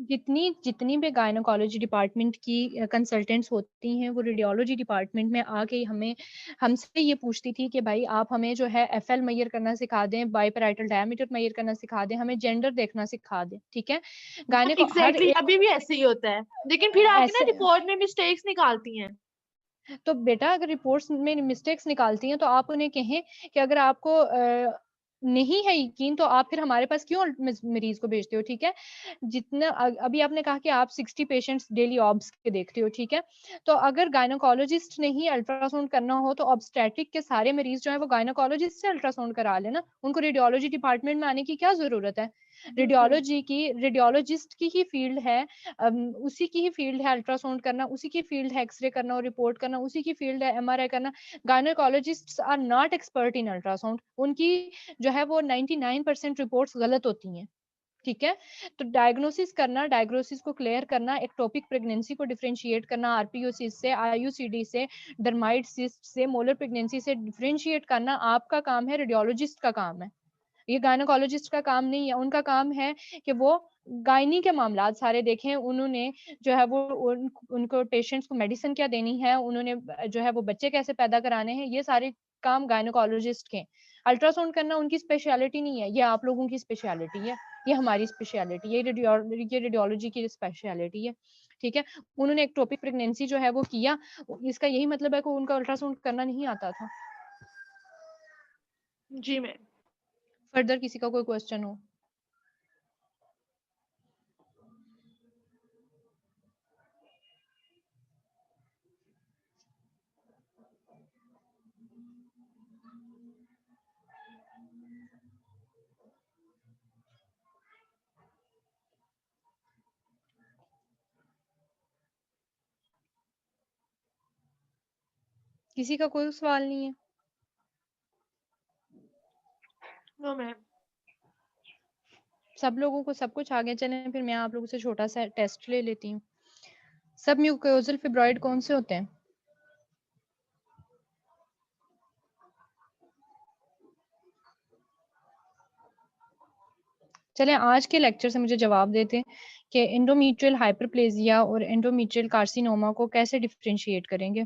जितनी जितनी भी गायनोकोलॉजी डिपार्टमेंट की कंसल्टेंट्स होती हैं वो रेडियोलॉजी डिपार्टमेंट में आके हमसे ये पूछती थी कि भाई आप हमें जो है एफएल मेजर करना सिखा दें, बाइपैराइटल डायमीटर मेजर करना सिखा दें, हमें जेंडर देखना सिखा दें। ठीक है, गायने हर एग्जैक्टली एक अभी भी ऐसे ही होता है, लेकिन फिर आपकी ना ऐसे। रिपोर्ट में मिस्टेक्स निकालती हैं। तो बेटा अगर रिपोर्ट्स में मिस्टेक्स निकालती हैं तो आप उन्हें कहें कि अगर आपको नहीं है यकीन तो आप फिर हमारे पास क्यों मरीज को भेजते हो। ठीक है, जितना अभी आपने कहा कि आप 60 पेशेंट्स डेली ऑब्स के देखते हो। ठीक है, तो अगर गायनोकोलॉजिस्ट ने ही अल्ट्रासाउंड करना हो तो ऑब्स्टेट्रिक के सारे मरीज जो है वो गायनोकोलॉजिस्ट से अल्ट्रासाउंड करा लेना, उनको रेडियोलॉजी डिपार्टमेंट में आने की क्या जरूरत है। रेडियोलॉजिस्ट की ही फील्ड है, उसी की ही फील्ड है अल्ट्रासाउंड करना, उसी की फील्ड है एक्सरे करना और रिपोर्ट करना, उसी की फील्ड है एमआरआई करना। Gynaecologists are not expert in ultrasound. उनकी जो है वो 99% रिपोर्ट्स गलत होती हैं। ठीक है, तो डायग्नोसिस करना, डायग्नोसिस को क्लियर करना, एक्टोपिक प्रेगनेंसी को डिफरेंशिएट करना आरपीओसिस से, आईयूसीडी से, डर्माइड सिस्ट से, मोलर प्रेगनेंसी से डिफरेंशिएट करना आपका काम है, रेडियोलॉजिस्ट का काम है। ये गायनोकोलॉजिस्ट का काम नहीं है। उनका काम है कि वो गायनी के मामला सारे देखें, उन्होंने जो है वो उनको पेशेंट्स को मेडिसिन क्या देनी है, उन्होंने जो है वो बच्चे कैसे पैदा कराने हैं, ये सारे काम गायनोकोलॉजिस्ट के। अल्ट्रासाउंड करना उनकी स्पेशलिटी नहीं है, ये आप लोगों की स्पेशलिटी है, ये हमारी स्पेशलिटी है, ये रेडियोलॉजी की स्पेशलिटी है। ठीक है, उन्होंने एक्टोपिक प्रेगनेंसी जो है वो किया, इसका यही मतलब है कि उनका अल्ट्रासाउंड करना नहीं आता था। जी मैम। फर्दर किसी का कोई क्वेश्चन हो? किसी का कोई सवाल नहीं है? No ma'am. सब लोगों को सब कुछ आ गया? चलें फिर मैं आप लोगों से छोटा सा टेस्ट ले लेती हूँ। सब म्यूकोजल फिब्रॉइड कौन से होते हैं? चलें आज के लेक्चर से मुझे जवाब देते कि एंडोमेट्रियल हाइपरप्लेजिया और एंडोमेट्रियल कार्सिनोमा को कैसे डिफरेंशिएट करेंगे?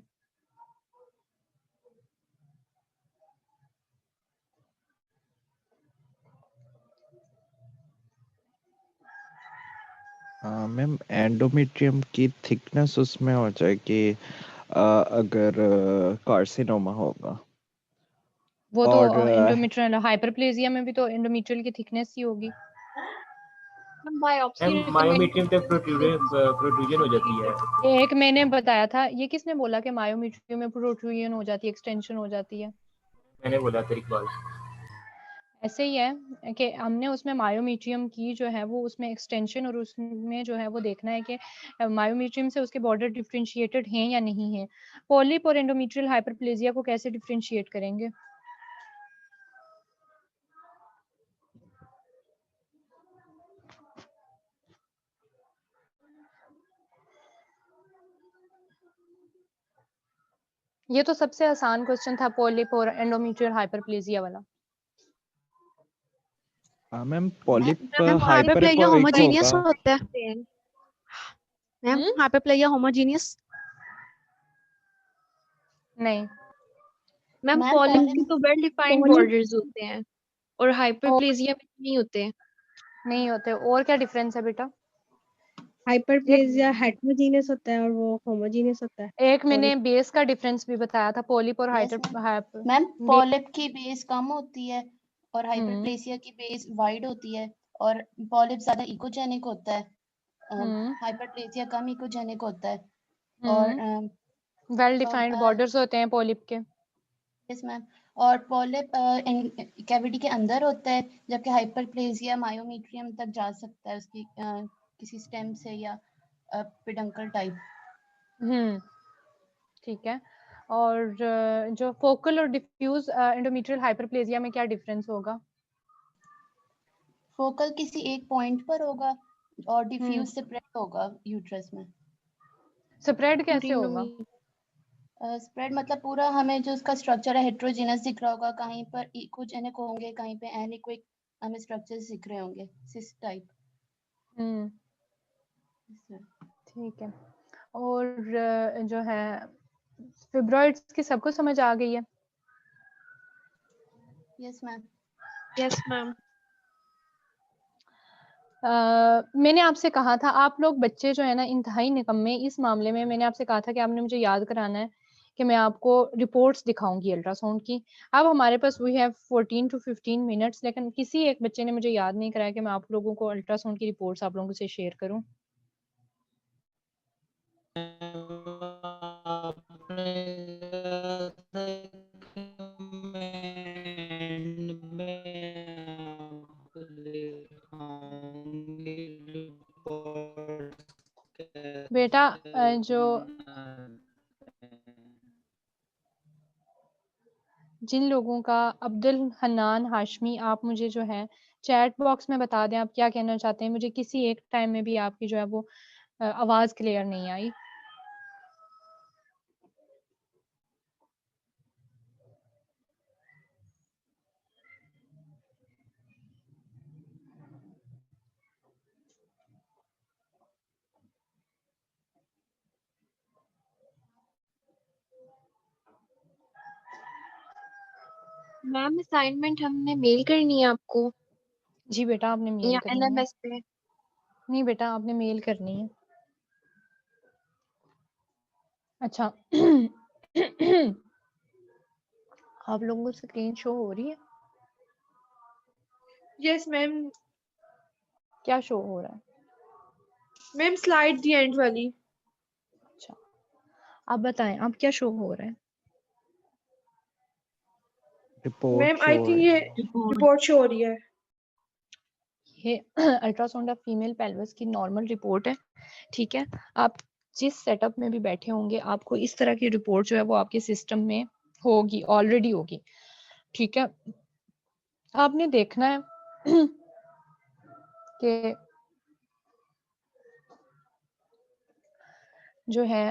मैम एंडोमेट्रियम की थिकनेस उसमें हो जाएगी अगर कार्सिनोमा होगा। वो तो और एंडोमेट्रियल हाइपरप्लेजिया में भी तो एंडोमेट्रियल की थिकनेस ही होगी। बायोप्सी मायोमेट्रियम तक प्रोट्रूजन हो जाती है। एक मैंने बताया था, ये किसने बोला कि मायोमेट्रियम में प्रोट्रूजन हो जाती है, एक्सटेंशन हो जाती है? मैंने बोला था इकबाल। ऐसे ही है कि हमने उसमें मायोमेट्रियम की जो है वो उसमें एक्सटेंशन और उसमें जो है वो देखना है कि मायोमेट्रियम से उसके बॉर्डर डिफरेंशिएटेड हैं या नहीं है। पॉलिप और एंडोमेट्रियल हाइपरप्लेजिया को कैसे डिफरेंशिएट करेंगे? ये तो सबसे आसान क्वेश्चन था, पॉलिप और एंडोमेट्रियल हाइपरप्लेजिया वाला। मैम पॉलिप हाइपरप्लेजिया होमोजीनियस होगा। होता है मैम? हाइपरप्लेजिया होमोजीनियस नहीं मैम, पॉलिप के तो वेल डिफाइंड बॉर्डर्स होते हैं और हाइपरप्लेजिया में नहीं होते। नहीं होते। और क्या डिफरेंस है बेटा? हाइपरप्लेजिया हेटेरोजीनियस होता है और वो होमोजीनियस होता है। एक मैंने बेस का डिफरेंस भी बताया था, पॉलिप और मैम पॉलिप की बेस कम होती है और हाइपरप्लेजिया की बेस वाइड होती है और पॉलिप ज्यादा इकोजेनिक होता है, हाइपरप्लेजिया कम इकोजेनिक होता है और वेल डिफाइंड बॉर्डर्स होते हैं पॉलिप के। यस मैम, और पॉलिप कैविटी के अंदर होता है जबकि हाइपरप्लेजिया मायोमेट्रियम तक जा सकता है उसकी किसी स्टेम से या पेडंकल टाइप। ठीक है। और जो फोकल और डिफ्यूज एंडोमेट्रियल हाइपरप्लेजिया में क्या डिफरेंस होगा? फोकल किसी एक पॉइंट पर होगा और डिफ्यूज स्प्रेड होगा यूट्रस में। स्प्रेड कैसे होगा? स्प्रेड मतलब पूरा हमें जो उसका स्ट्रक्चर है हेट्रोजेनस दिख रहा होगा, कहीं पर इकोजेनिक होंगे, कहीं पे एनिक्विक हमें स्ट्रक्चर्स दिख रहे होंगे, सिस टाइप। ठीक है। और जो है फिब्रॉइड्स की सबको समझ आ गई है? Yes ma'am. Yes ma'am. मैंने आपसे कहा था, आप लोग बच्चे जो है ना इंतहाई निकम्मे इस मामले में। मैंने आपसे कहा था कि आपने मुझे याद कराना है कि मैं आपको रिपोर्ट्स दिखाऊंगी अल्ट्रासाउंड की। अब हमारे पास वी हैव 14 to 15 मिनट्स, लेकिन किसी एक बच्चे ने मुझे याद नहीं कराया कि मैं आप लोगों को अल्ट्रासाउंड की रिपोर्ट्स आप लोगों से शेयर करूं। बेटा जो जिन लोगों का अब्दुल हन्नान हाशमी, आप मुझे जो है चैट बॉक्स में बता दें आप क्या कहना चाहते हैं। मुझे किसी एक टाइम में भी आपकी जो है वो आवाज क्लियर नहीं आई। मैम असाइनमेंट हमने मेल करनी है आपको? जी बेटा आपने मेल या करनी है। LMS पे? नहीं बेटा आपने मेल करनी है। अच्छा आप लोगों को स्क्रीन शो हो रही है? Yes ma'am. क्या शो हो रहा है? मैम स्लाइड दी एंड वाली। अच्छा आप बताएं आप क्या शो हो रहा है? मैम आई थिंक ये रिपोर्ट शो हो रही है। ये अल्ट्रासाउंड ऑफ फीमेल पेल्विस की नॉर्मल रिपोर्ट है। ठीक है, आप जिस सेटअप में भी बैठे होंगे आपको इस तरह की रिपोर्ट जो है वो आपके सिस्टम में होगी, ऑलरेडी होगी, ठीक है। आपने देखना है कि जो है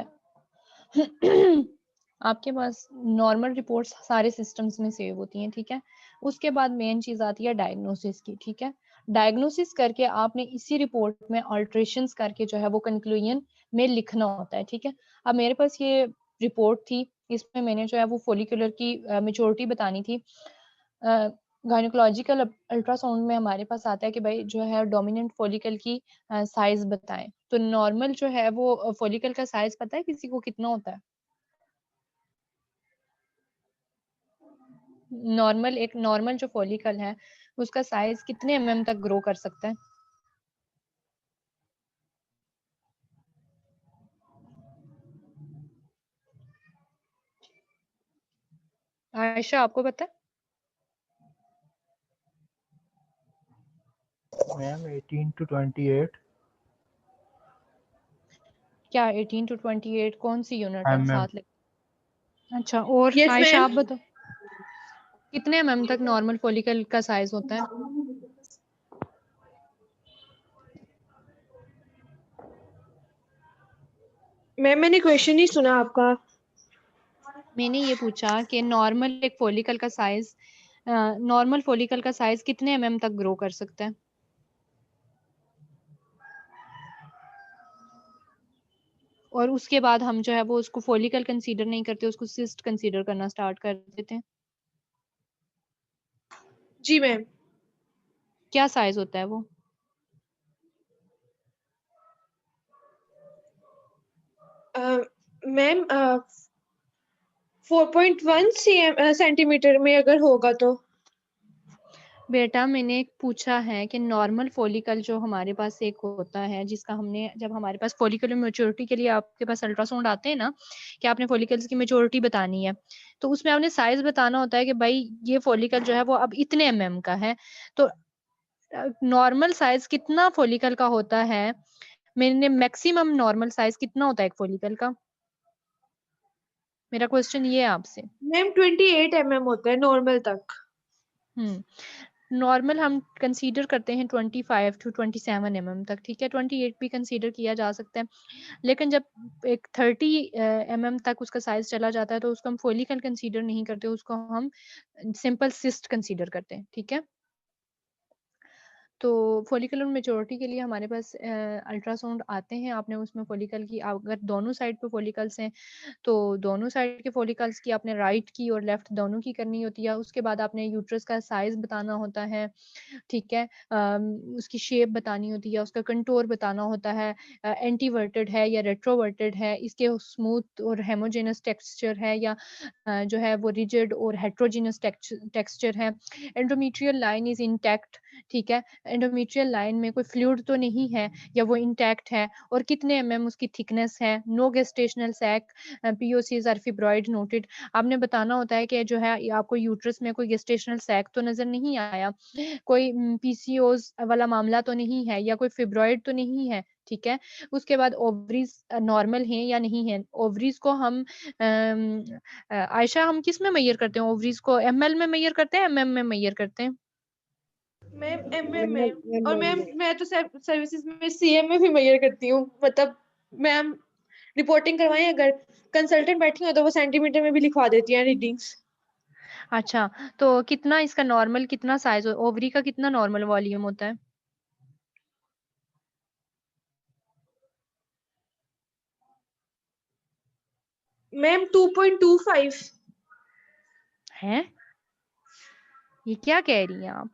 आपके पास नॉर्मल रिपोर्ट्स सारे सिस्टम्स में सेव होती हैं, ठीक है। उसके बाद मेन चीज आती है डायग्नोसिस की, ठीक है। डायग्नोसिस करके आपने इसी रिपोर्ट में अल्ट्रेशंस करके जो है वो कंक्लूजन में लिखना होता है, ठीक है। अब मेरे पास ये रिपोर्ट थी, इसमें मैंने जो है वो फोलिकुलर की मेच्योरिटी बतानी थी। गायनोकोलॉजिकल अल्ट्रासाउंड में हमारे पास आता है कि भाई जो है डोमिनेंट फोलिकल की साइज बताएं। तो नॉर्मल जो है वो फोलिकल का साइज पता है किसी को कितना होता है? नॉर्मल, एक नॉर्मल जो फोलिकल है उसका साइज कितने mm तक ग्रो कर सकता है? आयशा आपको पता है? मैम 18 to 28 क्या 18 to 28 कौन सी यूनिट है mm। साथ लग? अच्छा, और यस आयशा मैम। आप बताओ कितने mm तक नॉर्मल फोलिकल का साइज होता है? मैम मैंने क्वेश्चन नहीं सुना आपका। मैंने ये पूछा कि नॉर्मल एक फोलिकल का साइज, नॉर्मल फोलिकल का साइज कितने mm तक ग्रो कर सकता है? और उसके बाद हम जो है वो उसको फोलिकल कंसीडर नहीं करते, उसको सिस्ट कंसीडर करना स्टार्ट कर देते हैं। जी मैम। क्या साइज होता है वो? मैम 4.1 सेंटीमीटर में अगर होगा तो। बेटा मैंने एक पूछा है कि नॉर्मल फोलिकल जो हमारे पास एक होता है, जिसका हमने जब हमारे पास फोलिकुलर मैच्योरिटी के लिए आपके पास अल्ट्रासाउंड आते हैं ना कि आपने फोलिकल्स की मैच्योरिटी बतानी है, तो उसमें आपने साइज बताना होता है कि भाई ये फोलिकल जो है वो अब इतने mm का है। तो नॉर्मल साइज कितना फोलिकल का होता है? मैंने मैक्सिमम नॉर्मल साइज कितना होता है एक फोलिकल का? मेरा क्वेश्चन ये है आपसे। मैम 28 mm होता है नॉर्मल तक। नॉर्मल हम कंसीडर करते हैं 25 to 27 mm तक, ठीक है। 28 भी कंसीडर किया जा सकता है, लेकिन जब एक 30 mm तक उसका साइज चला जाता है तो उसको हम फोलिकल कंसीडर नहीं करते, उसको हम सिंपल सिस्ट कंसीडर करते हैं, ठीक है। तो फोलिकुलर मैच्योरिटी के लिए हमारे पास अल्ट्रासाउंड आते हैं, आपने उसमें फोलिकल की अगर दोनों साइड पे फोलिकल्स हैं तो दोनों साइड के फोलिकल्स की आपने राइट की और लेफ्ट दोनों की करनी होती है। उसके बाद आपने यूट्रस का साइज बताना होता है, ठीक है। उसकी शेप बतानी होती है, उसका कंटूर बताना होता है, एंटीवर्टेड है या रेट्रोवर्टेड है, इसके स्मूथ और हेमोजेनस टेक्सचर है या जो है वो रिजिड और हेट्रोजेनस टेक्सचर है। एंडोमेट्रियल लाइन इज इंटैक्ट, ठीक है। एंडोमेट्रियल लाइन में कोई फ्लूइड तो नहीं है या वो इंटैक्ट है, और कितने mm उसकी थिकनेस है। No gestational sac, POCs or fibroid noted. आपने बताना होता है कि जो है आपको यूट्रस में कोई गेस्टेशनल सैक तो नजर नहीं आया, कोई पीसीओज वाला मामला तो नहीं है या कोई फिब्रॉइड तो नहीं है, ठीक है। उसके बाद ओवरीज नॉर्मल हैं या नहीं है। ओवरीज को हम आयशा हम किस में मेजर करते हैं? ओवरीज को ml में मेजर करते हैं, mm में मेजर करते हैं? मैम एमएम में। और मैम मैं तो सर्विसेज में सीएम में भी मेजर करती हूँ, मतलब मैम रिपोर्टिंग करवाएं अगर कंसल्टेंट बैठी हो तो वो सेंटीमीटर में भी लिखवा देती हैं रीडिंग्स। अच्छा, तो कितना इसका नॉर्मल कितना साइज, ओवरी का कितना नॉर्मल वॉल्यूम होता है? मैम 2.25 है। ये क्या कह रही हैं आप?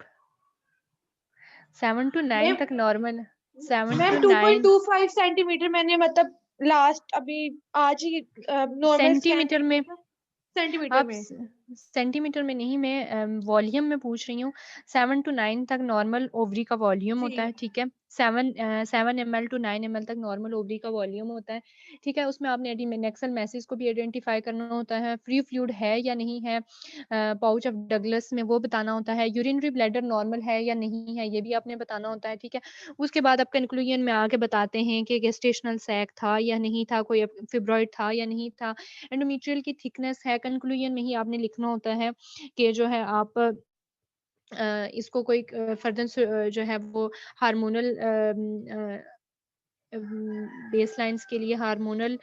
7 to 9 तक नॉर्मल, 7 मैम to 9 2.25 सेंटीमीटर मैंने मतलब लास्ट अभी आज ही नॉर्मल सेंटीमीटर में। सेंटीमीटर आप में सेंटीमीटर में नहीं, मैं वॉल्यूम में पूछ रही हूँ। 7 टू 9 तक नॉर्मल ओवरी का वॉल्यूम होता जी है, ठीक है? 7 ml टू 9 ml तक नॉर्मल ओवरी का वॉल्यूम होता है, ठीक है? उसमें आपने एडिनेक्सल मैसेज को भी आइडेंटिफाई करना होता है, फ्री फ्लूइड है या नहीं है, पाउच ऑफ डगलस में वो बताना होता है, यूरिनरी ब्लैडर नॉर्मल है या नहीं है, ये भी आपने बताना होता है, ठीक है? उसके बाद आप कंक्लूजन में आके बताते हैं कि गेस्टेशनल सैक था या नहीं था, कोई फिब्रॉइड था या नहीं था, एंडोमेट्रियल की थिकनेस है। कंक्लूजन में ही आपने लिखना होता है कि जो है आप इसको कोई फर्दर जो है वो हार्मोनल बेसलाइन्स के लिए, हार्मोनल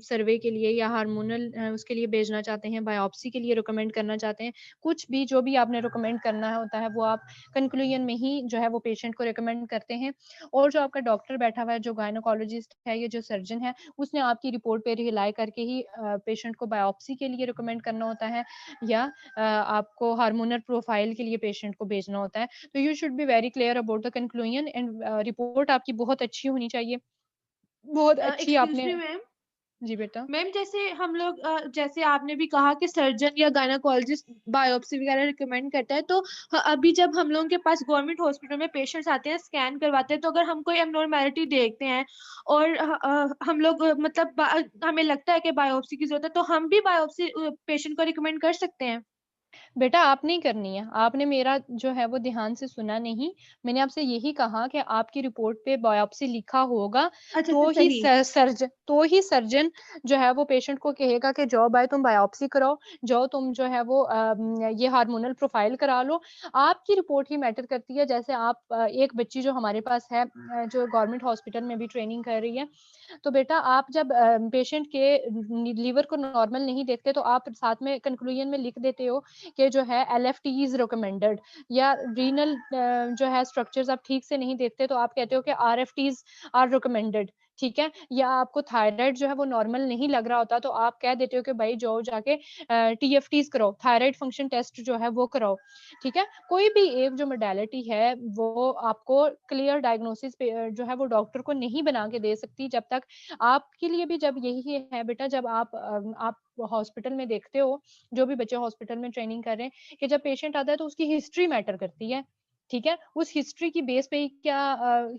सर्वे के लिए या हार्मोनल उसके लिए भेजना चाहते हैं, बायोप्सी के लिए रिकमेंड करना चाहते हैं, कुछ भी जो भी आपने रिकमेंड करना होता है वो आप कंक्लूजन में ही जो है वो पेशेंट को रिकमेंड करते हैं। और जो आपका डॉक्टर बैठा हुआ है, जो गायनोकोलॉजिस्ट है या जो सर्जन है, उसने आपकी रिपोर्ट पे रिलाई करके ही पेशेंट को बायोप्सी के लिए रिकमेंड करना होता है या आपको हार्मोनल प्रोफाइल के लिए पेशेंट को भेजना होता है। तो you should be very clear about the conclusion and report आपकी बहुत अच्छी होनी चाहिए। बहुत अच्छी एक्सक्यूज आपने। Me ma'am. जी बेटा। मैम जैसे हम लोग जैसे आपने भी कहा कि सर्जन या गायनाकोलॉजिस्ट बायोप्सी वगैरह रिकमेंड करता है, तो अभी जब हम लोगों के पास गवर्नमेंट हॉस्पिटल में पेशेंट्स आते हैं, स्कैन करवाते हैं, तो अगर हम कोई एबनॉर्मैलिटी देखते हैं और हम लोग मतलब हमें लगता है कि बायोप्सी की जरूरत है, तो हम भी बायोप्सी पेशेंट को रिकमेंड कर सकते हैं? बेटा आप नहीं करनी है, आपने मेरा जो है वो ध्यान से सुना नहीं। मैंने आपसे यही कहा कि आपकी रिपोर्ट पे बायोप्सी लिखा होगा अच्छा तो ही सही। सर्जन जो है वो पेशेंट को कहेगा कि जाओ भाई तुम बायोप्सी कराओ, जाओ तुम जो है वो ये हार्मोनल प्रोफाइल करा लो। आपकी रिपोर्ट ही मैटर करती है। जैसे आप एक बच्ची जो हमारे पास है जो गवर्नमेंट हॉस्पिटल में भी ट्रेनिंग कर रही है, तो बेटा आप जब पेशेंट के लीवर को नॉर्मल नहीं देखते तो आप साथ में कंक्लूजन में लिख देते हो कि जो है एलएफटी इज रिकमेंडेड, या रीनल जो है स्ट्रक्चर्स आप ठीक से नहीं देखते तो आप कहते हो कि आरएफटीज आर रिकमेंडेड, ठीक है? या आपको थायराइड जो है वो नॉर्मल नहीं लग रहा होता तो आप कह देते हो कि भाई जाओ जाके टीएफटीज कराओ, थायराइड फंक्शन टेस्ट जो है वो कराओ, ठीक है? कोई भी एक जो मोडालिटी है वो आपको क्लियर डायग्नोसिस जो है वो डॉक्टर को नहीं बना के दे सकती जब तक आपके लिए भी जब यही है बेटा, जब आप हॉस्पिटल में देखते हो, जो भी बच्चे हॉस्पिटल में ट्रेनिंग कर रहे हैं, कि जब पेशेंट आता है तो उसकी हिस्ट्री मैटर करती है, ठीक है? उस हिस्ट्री की बेस पे ही क्या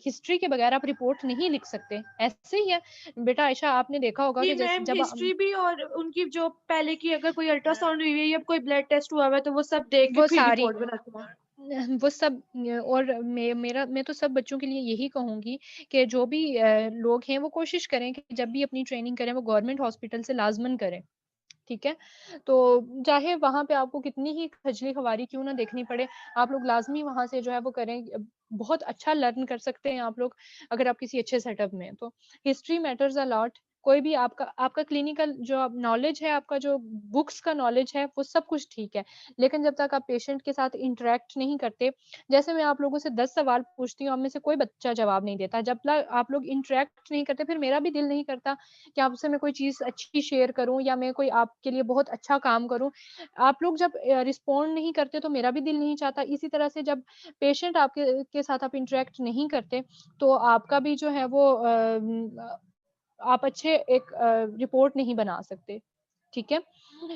हिस्ट्री के बगैर आप रिपोर्ट नहीं लिख सकते। ऐसे ही है बेटा आयशा, आपने देखा होगा जी कि जैसे मैम, जब हिस्ट्री भी और उनकी जो पहले की अगर कोई अल्ट्रासाउंड हुई है या कोई ब्लड टेस्ट हुआ हुआ है, तो वो सब देख के वो फिर सारी रिपोर्ट बनाते हैं। वो सब और मैं तो सब बच्चों के लिए यही कहूँगी कि जो भी लोग हैं वो कोशिश करें कि जब भी अपनी ट्रेनिंग करें वो गवर्नमेंट हॉस्पिटल से लाज़मन करें, ठीक है? तो चाहे वहाँ पे आपको कितनी ही खजली-खुआरी क्यों ना देखनी पड़े, आप लोग लाज़मी वहाँ से जो है वो करें। बहुत अच्छा लर्न कर सकते हैं आप लोग अगर आप किसी अच्छे सेटअप में हैं तो। History matters a lot. कोई भी आपका आपका क्लिनिकल जो नॉलेज है, आपका जो बुक्स का नॉलेज है, वो सब कुछ ठीक है। लेकिन जब तक आप पेशेंट के साथ इंटरैक्ट नहीं करते, जैसे मैं आप लोगों से 10 सवाल पूछती हूँ, आप में से कोई बच्चा जवाब नहीं देता। जब तक आप लोग इंटरैक्ट नहीं करते, फिर मेरा भी दिल नहीं करता कि आपसे मैं कोई चीज़ अच्छी शेयर करूँ या मैं कोई आपके लिए बहुत अच्छा काम करूँ। आप लोग जब रिस्पॉन्ड नहीं करते तो मेरा भी दिल नहीं चाहता। इसी तरह से जब पेशेंट आपके के साथ आप इंटरैक्ट नहीं करते, तो आपका भी जो है वो आप अच्छे एक रिपोर्ट नहीं बना सकते, ठीक है?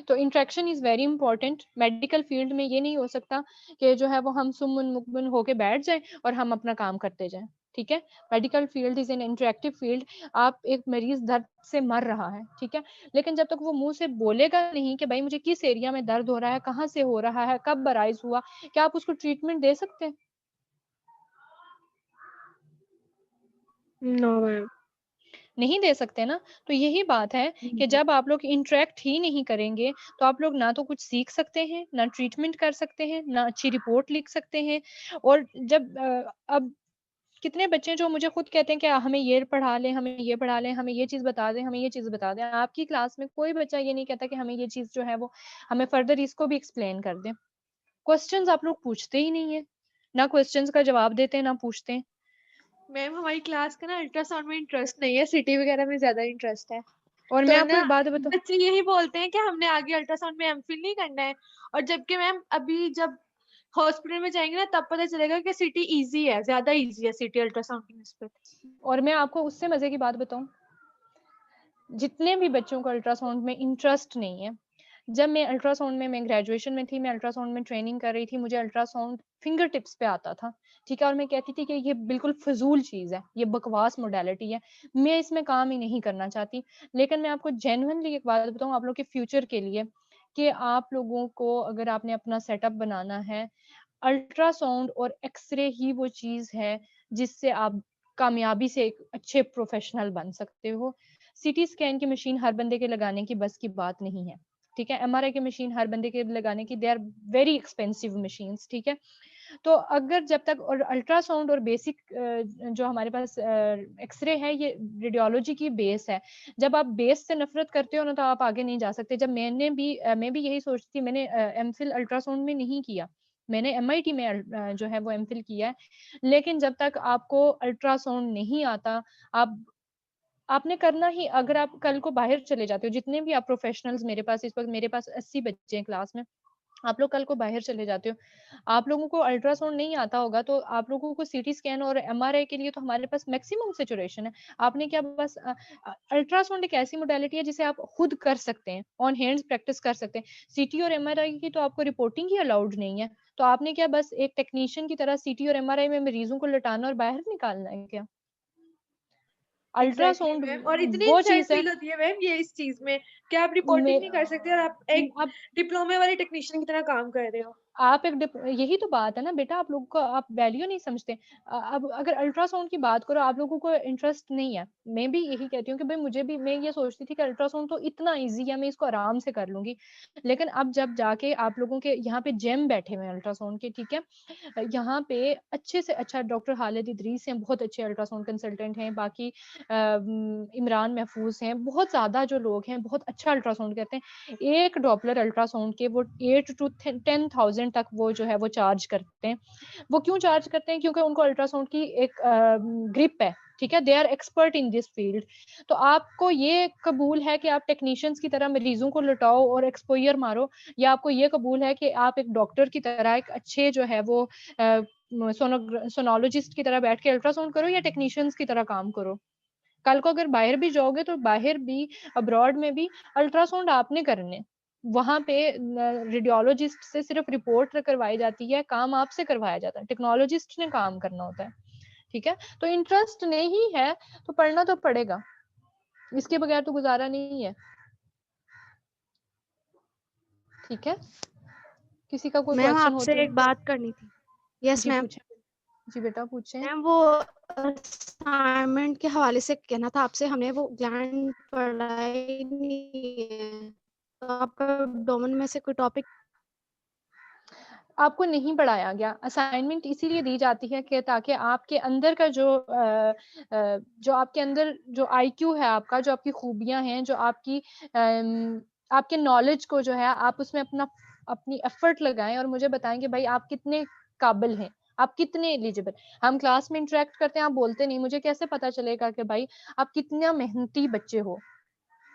तो interaction is very important. Medical field में ये नहीं हो सकता कि जो है वो हम सुम्मुन मुकमिन होके बैठ जाएँ और हम अपना काम करते जाएँ, ठीक है? Medical field is an interactive field. आप एक मरीज़ दर्द से मर रहा है, ठीक है? लेकिन जब तक वो मुँह से बोलेगा नहीं कि भाई मुझे किस एरिया में दर्द हो रहा है, कहाँ से हो रहा है, कब अराइज़ हुआ, क्या आप उसको ट्रीटमेंट दे सकते हैं? No ma'am. नहीं दे सकते ना। तो यही बात है कि जब आप लोग इंटरैक्ट ही नहीं करेंगे, तो आप लोग ना तो कुछ सीख सकते हैं, ना ट्रीटमेंट कर सकते हैं, ना अच्छी रिपोर्ट लिख सकते हैं। और जब अब कितने बच्चे हैं जो मुझे खुद कहते हैं कि हमें ये पढ़ा लें, हमें ये पढ़ा लें, हमें ये चीज़ बता दें, हमें ये चीज़ बता दें। आपकी क्लास में कोई बच्चा ये नहीं कहता कि हमें ये चीज़ जो है वो हमें फर्दर इसको भी एक्सप्लेन कर दें। क्वेश्चन्स आप लोग पूछते ही नहीं है। ना क्वेश्चन्स का जवाब देते हैं, ना पूछते हैं। मैम हमारी क्लास का ना अल्ट्रासाउंड में इंटरेस्ट नहीं है, सिटी वगैरह में ज्यादा इंटरेस्ट है। और मैं तो आपको ना एक बात बताऊँ। बच्चे यही बोलते हैं कि हमने आगे अल्ट्रासाउंड में एमफिल नहीं करना है, और जबकि मैम अभी जब हॉस्पिटल में जाएंगे ना तब पता चलेगा कि सिटी इजी है, ज्यादा इजी है सिटी अल्ट्रासाउंड की निस्बत। और मैं आपको उससे मज़े की बात बताऊँ, जितने भी बच्चों को अल्ट्रासाउंड में इंटरेस्ट नहीं है, जब मैं अल्ट्रासाउंड में, मैं ग्रेजुएशन में थी, मैं अल्ट्रासाउंड में ट्रेनिंग कर रही थी, मुझे अल्ट्रासाउंड फिंगर टिप्स पे आता था, ठीक है? और मैं कहती थी कि ये बिल्कुल फ़िज़ूल चीज़ है, ये बकवास मॉडलिटी है, मैं इसमें काम ही नहीं करना चाहती। लेकिन मैं आपको जेन्युइनली एक बात बताऊँ आप लोग के फ्यूचर के लिए, कि आप लोगों को अगर आपने अपना सेटअप बनाना है, अल्ट्रासाउंड और एक्स-रे ही वो चीज़ है, जिससे आप कामयाबी से एक अच्छे प्रोफ़ेशनल बन सकते हो। सीटी स्कैन की मशीन हर बंदे के लगाने की बस की बात नहीं है, ठीक है? एमआरआई की मशीन हर बंदे के लगाने की they are very expensive machines, ठीक है? तो अगर जब तक और अल्ट्रासाउंड और बेसिक जो हमारे पास एक्स-रे है, ये रेडियोलॉजी की बेस है। जब आप बेस से नफ़रत करते हो ना, तो आप आगे नहीं जा सकते। जब मैं भी यही सोचती थी, मैंने एमफिल अल्ट्रासाउंड में नहीं किया। मैंने एमआईटी में जो है वो एमफिल किया है। लेकिन जब तक आपको अल्ट्रासाउंड नहीं आता, आप आपने करना ही अगर आप कल को बाहर चले जाते हो, जितने भी आप प्रोफ़ेशनल्स मेरे पास इस वक़्त मेरे पास 80 बच्चे हैं क्लास में, आप लोग कल को बाहर चले जाते हो, आप लोगों को अल्ट्रासाउंड नहीं आता होगा, तो आप लोगों को सीटी स्कैन और एमआरआई के लिए तो हमारे पास मैक्सिमम सैचुरेशन है। आपने क्या बस अल्ट्रासाउंड एक ऐसी मॉडलिटी है जिसे आप खुद कर सकते हैं, ऑन हैंड्स प्रैक्टिस कर सकते हैं। सीटी और एमआरआई की तो आपको रिपोर्टिंग ही अलाउड नहीं है, तो आपने क्या बस एक टेक्नीशियन की तरह सीटी और एमआरआई में मरीज़ों को लटाना और बाहर निकालना है क्या? एग्जैक्टली अल्ट्रासाउंड मैम, और इतनी वो इंसल्ट चीज़ है फील होती है मैम ये इस चीज में कि आप मे रिपोर्टिंग नहीं कर सकते और आप एक अब डिप्लोमे वाले टेक्नीशियन की तरह काम कर रहे हो। आप एक यही तो बात है ना बेटा, आप लोगों को आप वैल्यू नहीं समझते। अब अगर अल्ट्रासाउंड की बात करो, आप लोगों को इंटरेस्ट नहीं है। मैं भी यही कहती हूँ कि भाई मुझे भी, मैं ये सोचती थी कि अल्ट्रासाउंड तो इतना ईज़ी है, मैं इसको आराम से कर लूँगी। लेकिन अब जब जाके आप लोगों के यहाँ पे जेम बैठे हुए हैं अल्ट्रासाउंड के, ठीक है? यहाँ पे अच्छे से अच्छा डॉक्टर खालिद इदरीस हैं, बहुत अच्छे अल्ट्रासाउंड कंसल्टेंट हैं। बाकी इमरान महफूज़ हैं, बहुत ज़्यादा जो लोग हैं, बहुत अच्छा अल्ट्रासाउंड करते हैं। एक डॉपलर अल्ट्रासाउंड के वो 8 टू 10,000 तक वो जो है वो चार्ज करते हैं। वो क्यों चार्ज करते हैं? क्योंकि उनको अल्ट्रासाउंड की एक ग्रिप है, ठीक है? They are expert in this field. तो आपको ये कबूल है कि आप टेक्नीशियंस की तरह मरीज़ों को लटाओ और एक्सपोज़र मारो, या आपको ये कबूल है कि आप एक डॉक्टर की तरह एक अच्छे जो है वो सोनोलॉजिस्ट की तरह बैठ के अल्ट्रासाउंड करो, या टेक्नीशियंस की तरह काम करो? कल को अगर बाहर भी जाओगे तो बाहर भी, अब्रॉड में भी अल्ट्रासाउंड आपने करने। वहाँ पे रेडियोलॉजिस्ट से सिर्फ रिपोर्ट करवाई जाती है, काम आपसे करवाया जाता है। टेक्नोलॉजिस्ट ने काम करना होता है, ठीक है? तो इंटरेस्ट नहीं है तो पढ़ना तो पड़ेगा, इसके बगैर तो गुजारा नहीं है, ठीक है? किसी का कोई मैम क्वेश्चन हो आपसे तो एक बात करनी थी। यस जी मैम। पूछें। जी बेटा पूछें। मैम वो असाइनमेंट के हवाले से कहना था आपसे, हमने वो ज्ञान पढ़ाई नहीं है, तो आपका डोमेन में से कोई टॉपिक आपको नहीं पढ़ाया गया। असाइनमेंट इसीलिए दी जाती है कि ताकि आपके अंदर का जो आपके अंदर जो आईक्यू है आपका, जो आपकी खूबियाँ हैं, जो आपकी आपके नॉलेज को जो है आप उसमें अपनी एफर्ट लगाएँ और मुझे बताएँ कि भाई आप कितने काबिल हैं, आप कितने एलिजिबल। हम क्लास में इंटरैक्ट करते हैं, आप बोलते नहीं, मुझे कैसे पता चलेगा कि भाई आप कितना मेहनती बच्चे हो,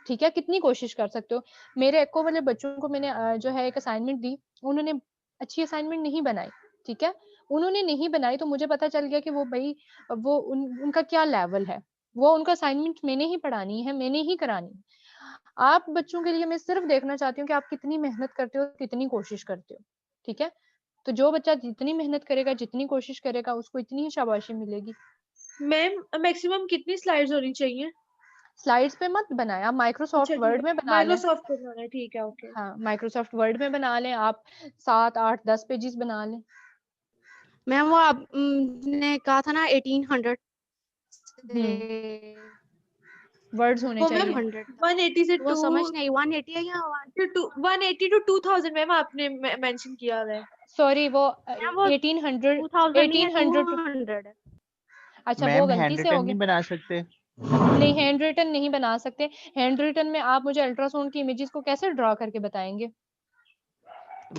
ठीक है? कितनी कोशिश कर सकते हो। मेरे एक्को वाले बच्चों को मैंने जो है एक असाइनमेंट दी, उन्होंने अच्छी असाइनमेंट नहीं बनाई, ठीक है? उन्होंने नहीं बनाई तो मुझे पता चल गया कि वो भई वो उनका क्या लेवल है। वो उनका असाइनमेंट मैंने ही पढ़ानी है, मैंने ही करानी है। आप बच्चों के लिए मैं सिर्फ़ देखना चाहती हूँ कि आप कितनी मेहनत करते हो, कितनी कोशिश करते हो, ठीक है? तो जो बच्चा जितनी मेहनत करेगा, जितनी कोशिश करेगा, उसको इतनी ही शाबाशी मिलेगी। मैम मैक्सिमम कितनी स्लाइड्स होनी चाहिए? स्लाइड्स पे मत बनाएँ, आप अच्छा माइक्रोसॉफ्ट ठीक वर्ड है, में बना लें। माइक्रोसॉफ्ट पे बनाना है, ठीक है, ओके। हाँ, माइक्रोसॉफ्ट वर्ड में बना लें आप, 7, 8, 10 पेजेज़ बना लें। मैम वो आपने कहा था ना 1800 हुँ। से वर्ड्स होने वो मैम चाहिए। 100 तक, 180 से वो 2 समझ नहीं 180 है या 180 टू 2000 मैम आपने मेंशन किया हुआ है। सॉरी वो मैम वो 1800 2000 नहीं है 1800 200 है। अच्छा वो मैम गलती हैंड से हो रिटन गया। नहीं बना सकते? नहीं, हैंड रिटन नहीं बना सकते। हैंड रिटन में आप मुझे अल्ट्रासाउंड की इमेजेस को कैसे ड्रा करके बताएँगे?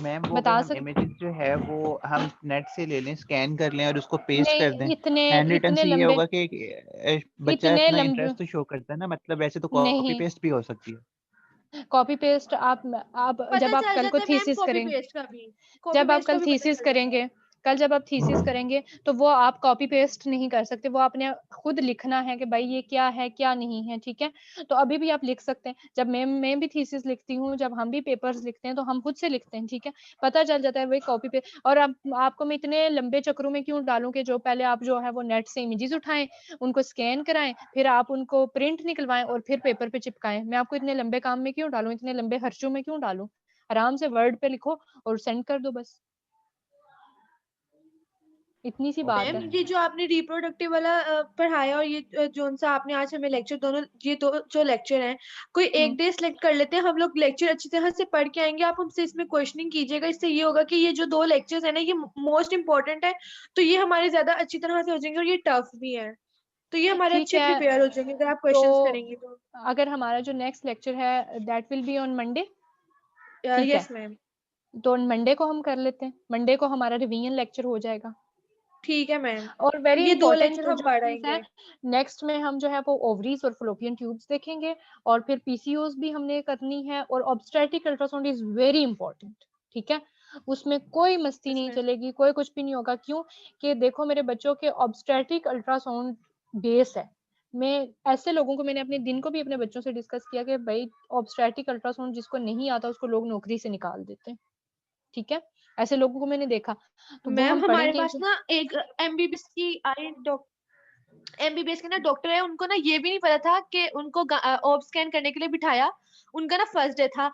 मैम वो अगर बता हम सक इमेजेस जो है वो हम नेट से ले लें, स्कैन कर लें और उसको पेस्ट कर दें। नहीं, इतने हैंड रिटन इतने से ये लंबे होगा कि बच्चा इतने अपना लंबे इंटरेस्ट तो शो करता है ना, मतलब वैसे तो कॉपी नहीं, पेस्ट भी हो सकती है। कॉपी पेस्ट आप पता जब आप चल कल को जाता है मैम थीसिस कॉपी करेंगे, पेस्ट का भी, कॉपी जब आप पेस्ट का कल भी पता थीसिस चल जाता करेंगे, है। कल जब आप थीसिस करेंगे तो वो आप कॉपी पेस्ट नहीं कर सकते, वो आपने खुद लिखना है कि भाई ये क्या है क्या नहीं है, ठीक है। तो अभी भी आप लिख सकते हैं, जब मैं भी थीसिस लिखती हूँ, जब हम भी पेपर्स लिखते हैं तो हम खुद से लिखते हैं, ठीक है, पता चल जाता है वही कॉपी पे। और अब आपको मैं इतने लंबे चक्रों में क्यों डालूं कि जो पहले आप जो है वो नेट से इमेजेस उठाएं, उनको स्कैन कराएं, फिर आप उनको प्रिंट निकलवाएं और फिर पेपर पे चिपकाएं। मैं आपको इतने लंबे काम में क्यों डालूं, इतने लंबे खर्चों में क्यों डालूं, आराम से वर्ड पे लिखो और सेंड कर दो, बस इतनी सी बात मैम है। ये जो आपने रिप्रोडक्टिव वाला पढ़ाया और ये जोन सा आपने आज हमें लेक्चर, दोनों ये दो जो लेक्चर हैं, कोई एक डे सिलेक्ट कर लेते हैं, हम लोग लेक्चर अच्छी तरह से पढ़ के आएंगे, आप हमसे इसमें क्वेश्चनिंग कीजिएगा। इससे ये होगा कि ये जो 2 लेक्चर्स है ना ये मोस्ट इंपॉर्टेंट है, तो ये हमारे ज्यादा अच्छी तरह से हो जाएंगे और ये टफ भी है, तो ये हमारे ठीक अच्छे है, प्रिपेयर हो जाएंगे अगर आप तो क्वेश्चंस करेंगे तो। अगर हमारा जो नेक्स्ट लेक्चर है that will be on Monday, ठीक है, यस मैम। तो मंडे को हम कर लेते हैं, मंडे को हमारा रिवीजन लेक्चर हो जाएगा। ठीक है मैम, और वेरी ये 2 इंपॉर्टेंट लेक्चर जो हम पढ़ चीज है, आएंगे। नेक्स्ट में हम जो है वो ओवरीज और फ्लोपियन ट्यूब्स देखेंगे, और फिर पीसीओस भी हमने करनी है, और obstetric ultrasound is very important, ठीक है, उसमें कोई मस्ती नहीं चलेगी, कोई कुछ भी नहीं होगा। क्यों कि देखो मेरे बच्चों के ऑब्स्टेट्रिक अल्ट्रासाउंड बेस है। मैं ऐसे लोगों को, मैंने अपने दिन को भी अपने बच्चों से डिस्कस किया कि भाई ऑब्स्टेट्रिक अल्ट्रासाउंड जिसको नहीं आता उसको लोग नौकरी से निकाल देते हैं, ठीक है, ऐसे लोगों को मैंने देखा, तो वो मैम हम हमारे पढ़ेंगे। पास ना एक एमबीबीएस की आई एमबीबीएस के ना डॉक्टर है, उनको ना ये भी नहीं पता था कि उनको ऑब स्कैन करने के लिए बिठाया, उनका ना फर्स्ट डे था।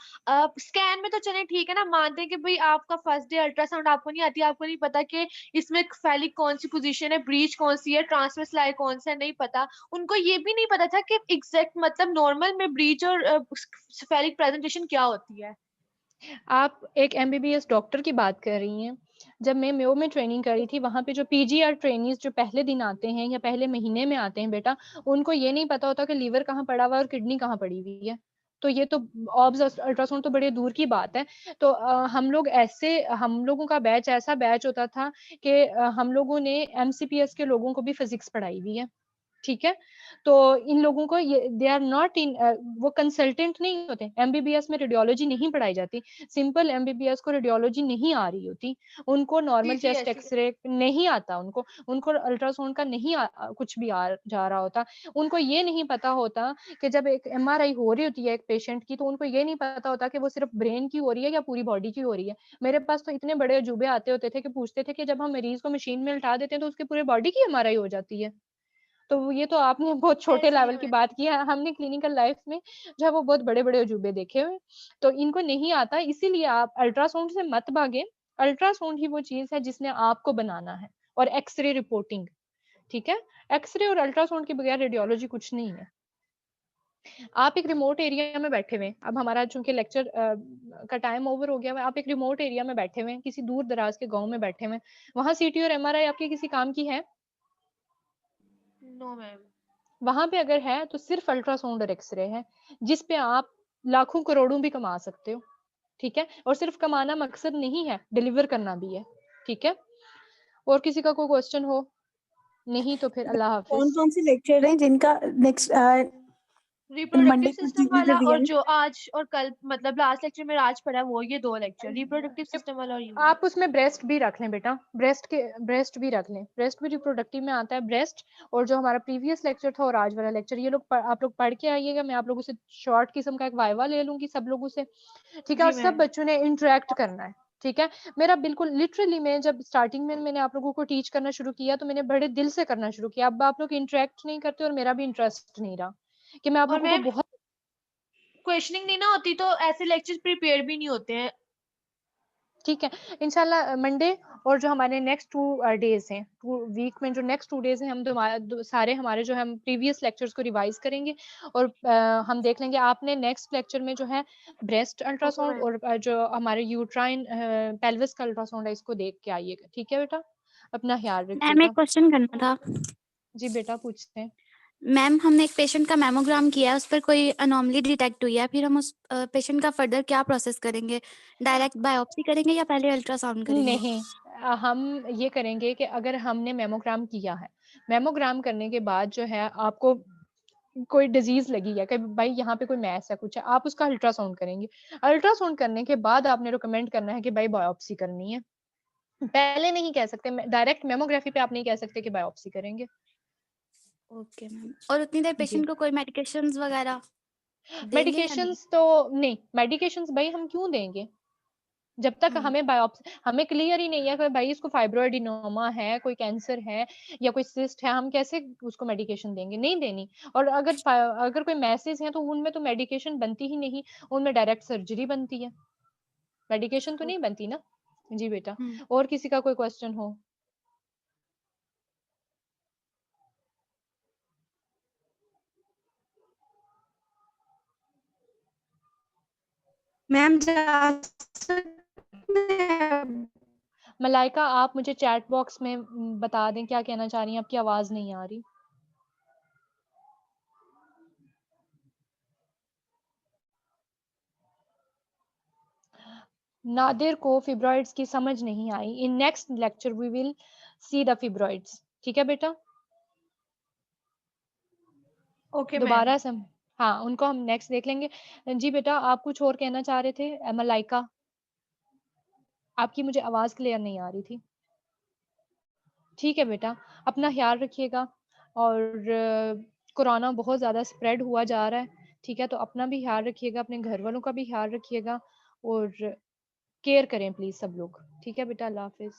स्कैन में तो चले ठीक है ना, मानते हैं कि भाई आपका फर्स्ट डे, अल्ट्रासाउंड आपको नहीं आती, आपको नहीं पता कि इसमें फैलिक कौन सी पोजीशन है, ब्रीच कौन सी है, ट्रांसवर्स लाइन कौन सा है, नहीं पता। उनको ये भी नहीं पता था कि एग्जैक्ट मतलब नॉर्मल में ब्रीच और फैलिक प्रेजेंटेशन क्या होती है। आप एक एमबीबीएस डॉक्टर की बात कर रही हैं। जब मैं मेयो में ट्रेनिंग करी थी, वहां पे जो पीजीआर ट्रेनीज जो पहले दिन आते हैं या पहले महीने में आते हैं बेटा, उनको ये नहीं पता होता कि लीवर कहाँ पड़ा हुआ है और किडनी कहाँ पड़ी हुई है। तो ये तो ऑब्स अल्ट्रासाउंड तो बड़े दूर की बात है। तो हम लोग ऐसे, हम लोगों का बैच ऐसा बैच होता था कि हम लोगों ने एमसीपीएस के लोगों को भी फिजिक्स पढ़ाई हुई है, ठीक है। तो इन लोगों को ये दे आर नॉट इन, वो कंसल्टेंट नहीं होते। एमबीबीएस में रेडियोलॉजी नहीं पढ़ाई जाती, सिंपल एमबीबीएस को रेडियोलॉजी नहीं आ रही होती, उनको नॉर्मल चेस्ट एक्सरे नहीं आता, उनको अल्ट्रासाउंड का नहीं कुछ भी आ जा रहा होता। उनको ये नहीं पता होता कि जब एक एमआरआई हो रही होती है एक पेशेंट की, तो उनको ये नहीं पता होता कि वो सिर्फ ब्रेन की हो रही है या पूरी बॉडी की हो रही है। मेरे पास तो इतने बड़े अजूबे आते होते थे कि पूछते थे कि जब हम मरीज को मशीन में उठा देते हैं तो उसके पूरे बॉडी की एमआरआई हो जाती है। तो ये तो आपने बहुत छोटे ऐसे ही लेवल है की मैम। बात की है, हमने क्लिनिकल लाइफ में जो है वो बहुत बड़े बड़े अजूबे देखे हुए, तो इनको नहीं आता। इसीलिए आप अल्ट्रासाउंड से मत भागे, अल्ट्रासाउंड ही वो चीज है जिसने आपको बनाना है, और एक्सरे रिपोर्टिंग, ठीक है, एक्सरे और अल्ट्रासाउंड के बगैर रेडियोलॉजी कुछ नहीं है। आप एक रिमोट एरिया में बैठे हुए, अब हमारा चूंकि लेक्चर का टाइम ओवर हो गया है, आप एक रिमोट एरिया में बैठे हुए, किसी दूर दराज के गांव में बैठे हुए, वहां सीटी और एमआरआई आपके किसी काम की है? No ma'am. वहां पे अगर है तो सिर्फ अल्ट्रासाउंड और एक्सरे है, जिस पे आप लाखों करोड़ों भी कमा सकते हो, ठीक है। और सिर्फ कमाना मकसद नहीं है, डिलीवर करना भी है, ठीक है। और किसी का कोई क्वेश्चन हो? नहीं तो फिर अल्लाह हाफिज। कौन कौन से लेक्चर हैं जिनका नेक्स्ट रिप्रोडक्टिव मंडे को सिस्टम वाला और रिवीजन? जो आज और कल मतलब लास्ट लेक्चर में आज पढ़ा वो, ये 2 लेक्चर रिप्रोडक्टिव सिस्टम वाला और ये। आप उसमें ब्रेस्ट भी रख लें बेटा, ब्रेस्ट भी रख लें, ब्रेस्ट भी रिप्रोडक्टिव में आता है, ब्रेस्ट। और जो हमारा प्रीवियस लेक्चर था और आज वाला लेक्चर, ये लोग आप लोग पढ़ के आइएगा, मैं आप लोगों से शॉर्ट किस्म का एक वाइवा ले लूंगी सब लोगों से, ठीक है। और जी सब मैम। बच्चों ने इंटरेक्ट करना है, ठीक है। मेरा बिल्कुल लिटरली, मैं जब स्टार्टिंग में मैंने आप लोगों को टीच करना शुरू किया तो मैंने बड़े दिल से करना शुरू किया। अब आप लोग इंटरेक्ट नहीं करते और मेरा भी इंटरेस्ट नहीं रहा कि मैं आप और लोगों को मैम बहुत क्वेश्चनिंग नहीं ना होती तो ऐसे लेक्चर्स प्रिपेयर भी नहीं होते हैं। ठीक है। इंशाल्लाह मंडे और जो हमारे नेक्स्ट 2 डेज हैं, 2 वीक में जो नेक्स्ट 2 डेज हैं, हम सारे हमारे जो हम प्रीवियस लेक्चर्स को रिवाइज करेंगे, और हम देख लेंगे। आपने नेक्स्ट लेक्चर में जो है ब्रेस्ट ओके अल्ट्रासाउंड मैम। और जो हमारे यूट्राइन पेल्विस का अल्ट्रासाउंड है, इसको देख के आइएगा, ठीक है बेटा। अपना ख्याल मैम एक रखिएगा। क्वेश्चन करना था। जी बेटा पूछते हैं। मैम हमने एक पेशेंट का मेमोग्राम किया है, उस पर कोई अनोमली डिटेक्ट हुई है, फिर हम उस पेशेंट का फर्दर क्या प्रोसेस करेंगे? डायरेक्ट बायोप्सी करेंगे या पहले अल्ट्रासाउंड करेंगे? नहीं, हम ये करेंगे कि अगर हमने मेमोग्राम किया है, मेमोग्राम करने के बाद जो है आपको कोई डिजीज लगी है कि भाई यहाँ पे कोई मैस है कुछ है, आप उसका अल्ट्रासाउंड करेंगे। अल्ट्रासाउंड करने के बाद आपने रिकमेंड करना है कि भाई बायोप्सी करनी है, पहले नहीं कह सकते, डायरेक्ट मेमोग्राफी पे आप नहीं कह सकते कि बायोप्सी करेंगे। Okay ma'am. और उतनी देर जी। पेशेंट को कोई मेडिकेशंस वगैरह देंगे या नहीं? मेडिकेशंस तो नहीं, मेडिकेशंस भाई हम क्यों देंगे जब तक हमें बायोप्सी, हमें क्लियर ही नहीं है कि भाई इसको फाइब्रोएडिनोमा है, कोई कैंसर है या कोई सिस्ट है, हम कैसे उसको मेडिकेशन देंगे? नहीं देनी। और अगर कोई मैसेज है तो उनमें तो मेडिकेशन बनती ही नहीं, उनमें डायरेक्ट सर्जरी बनती है, मेडिकेशन तो नहीं बनती ना। जी बेटा, और किसी का कोई क्वेश्चन हो? मैम मलाइका, आप मुझे चैट बॉक्स में बता दें क्या कहना चाह रही हैं, आपकी आवाज नहीं आ रही। नादिर को फिब्रॉइड्स की समझ नहीं आई। In next lecture we will see the fibroids. ठीक है बेटा, ओके दोबारा मैम। हाँ, उनको हम नेक्स्ट देख लेंगे। जी बेटा, आप कुछ और कहना चाह रहे थे मलाइका? आपकी मुझे आवाज क्लियर नहीं आ रही थी। ठीक है बेटा, अपना ख्याल रखिएगा, और कोरोना बहुत ज़्यादा स्प्रेड हुआ जा रहा है। ठीक है, तो अपना भी ख्याल रखिएगा, अपने घर वालों का भी ख्याल रखिएगा, और केयर करें प्लीज़ सब लोग। ठीक है बेटा, अल्लाह हाफिज़।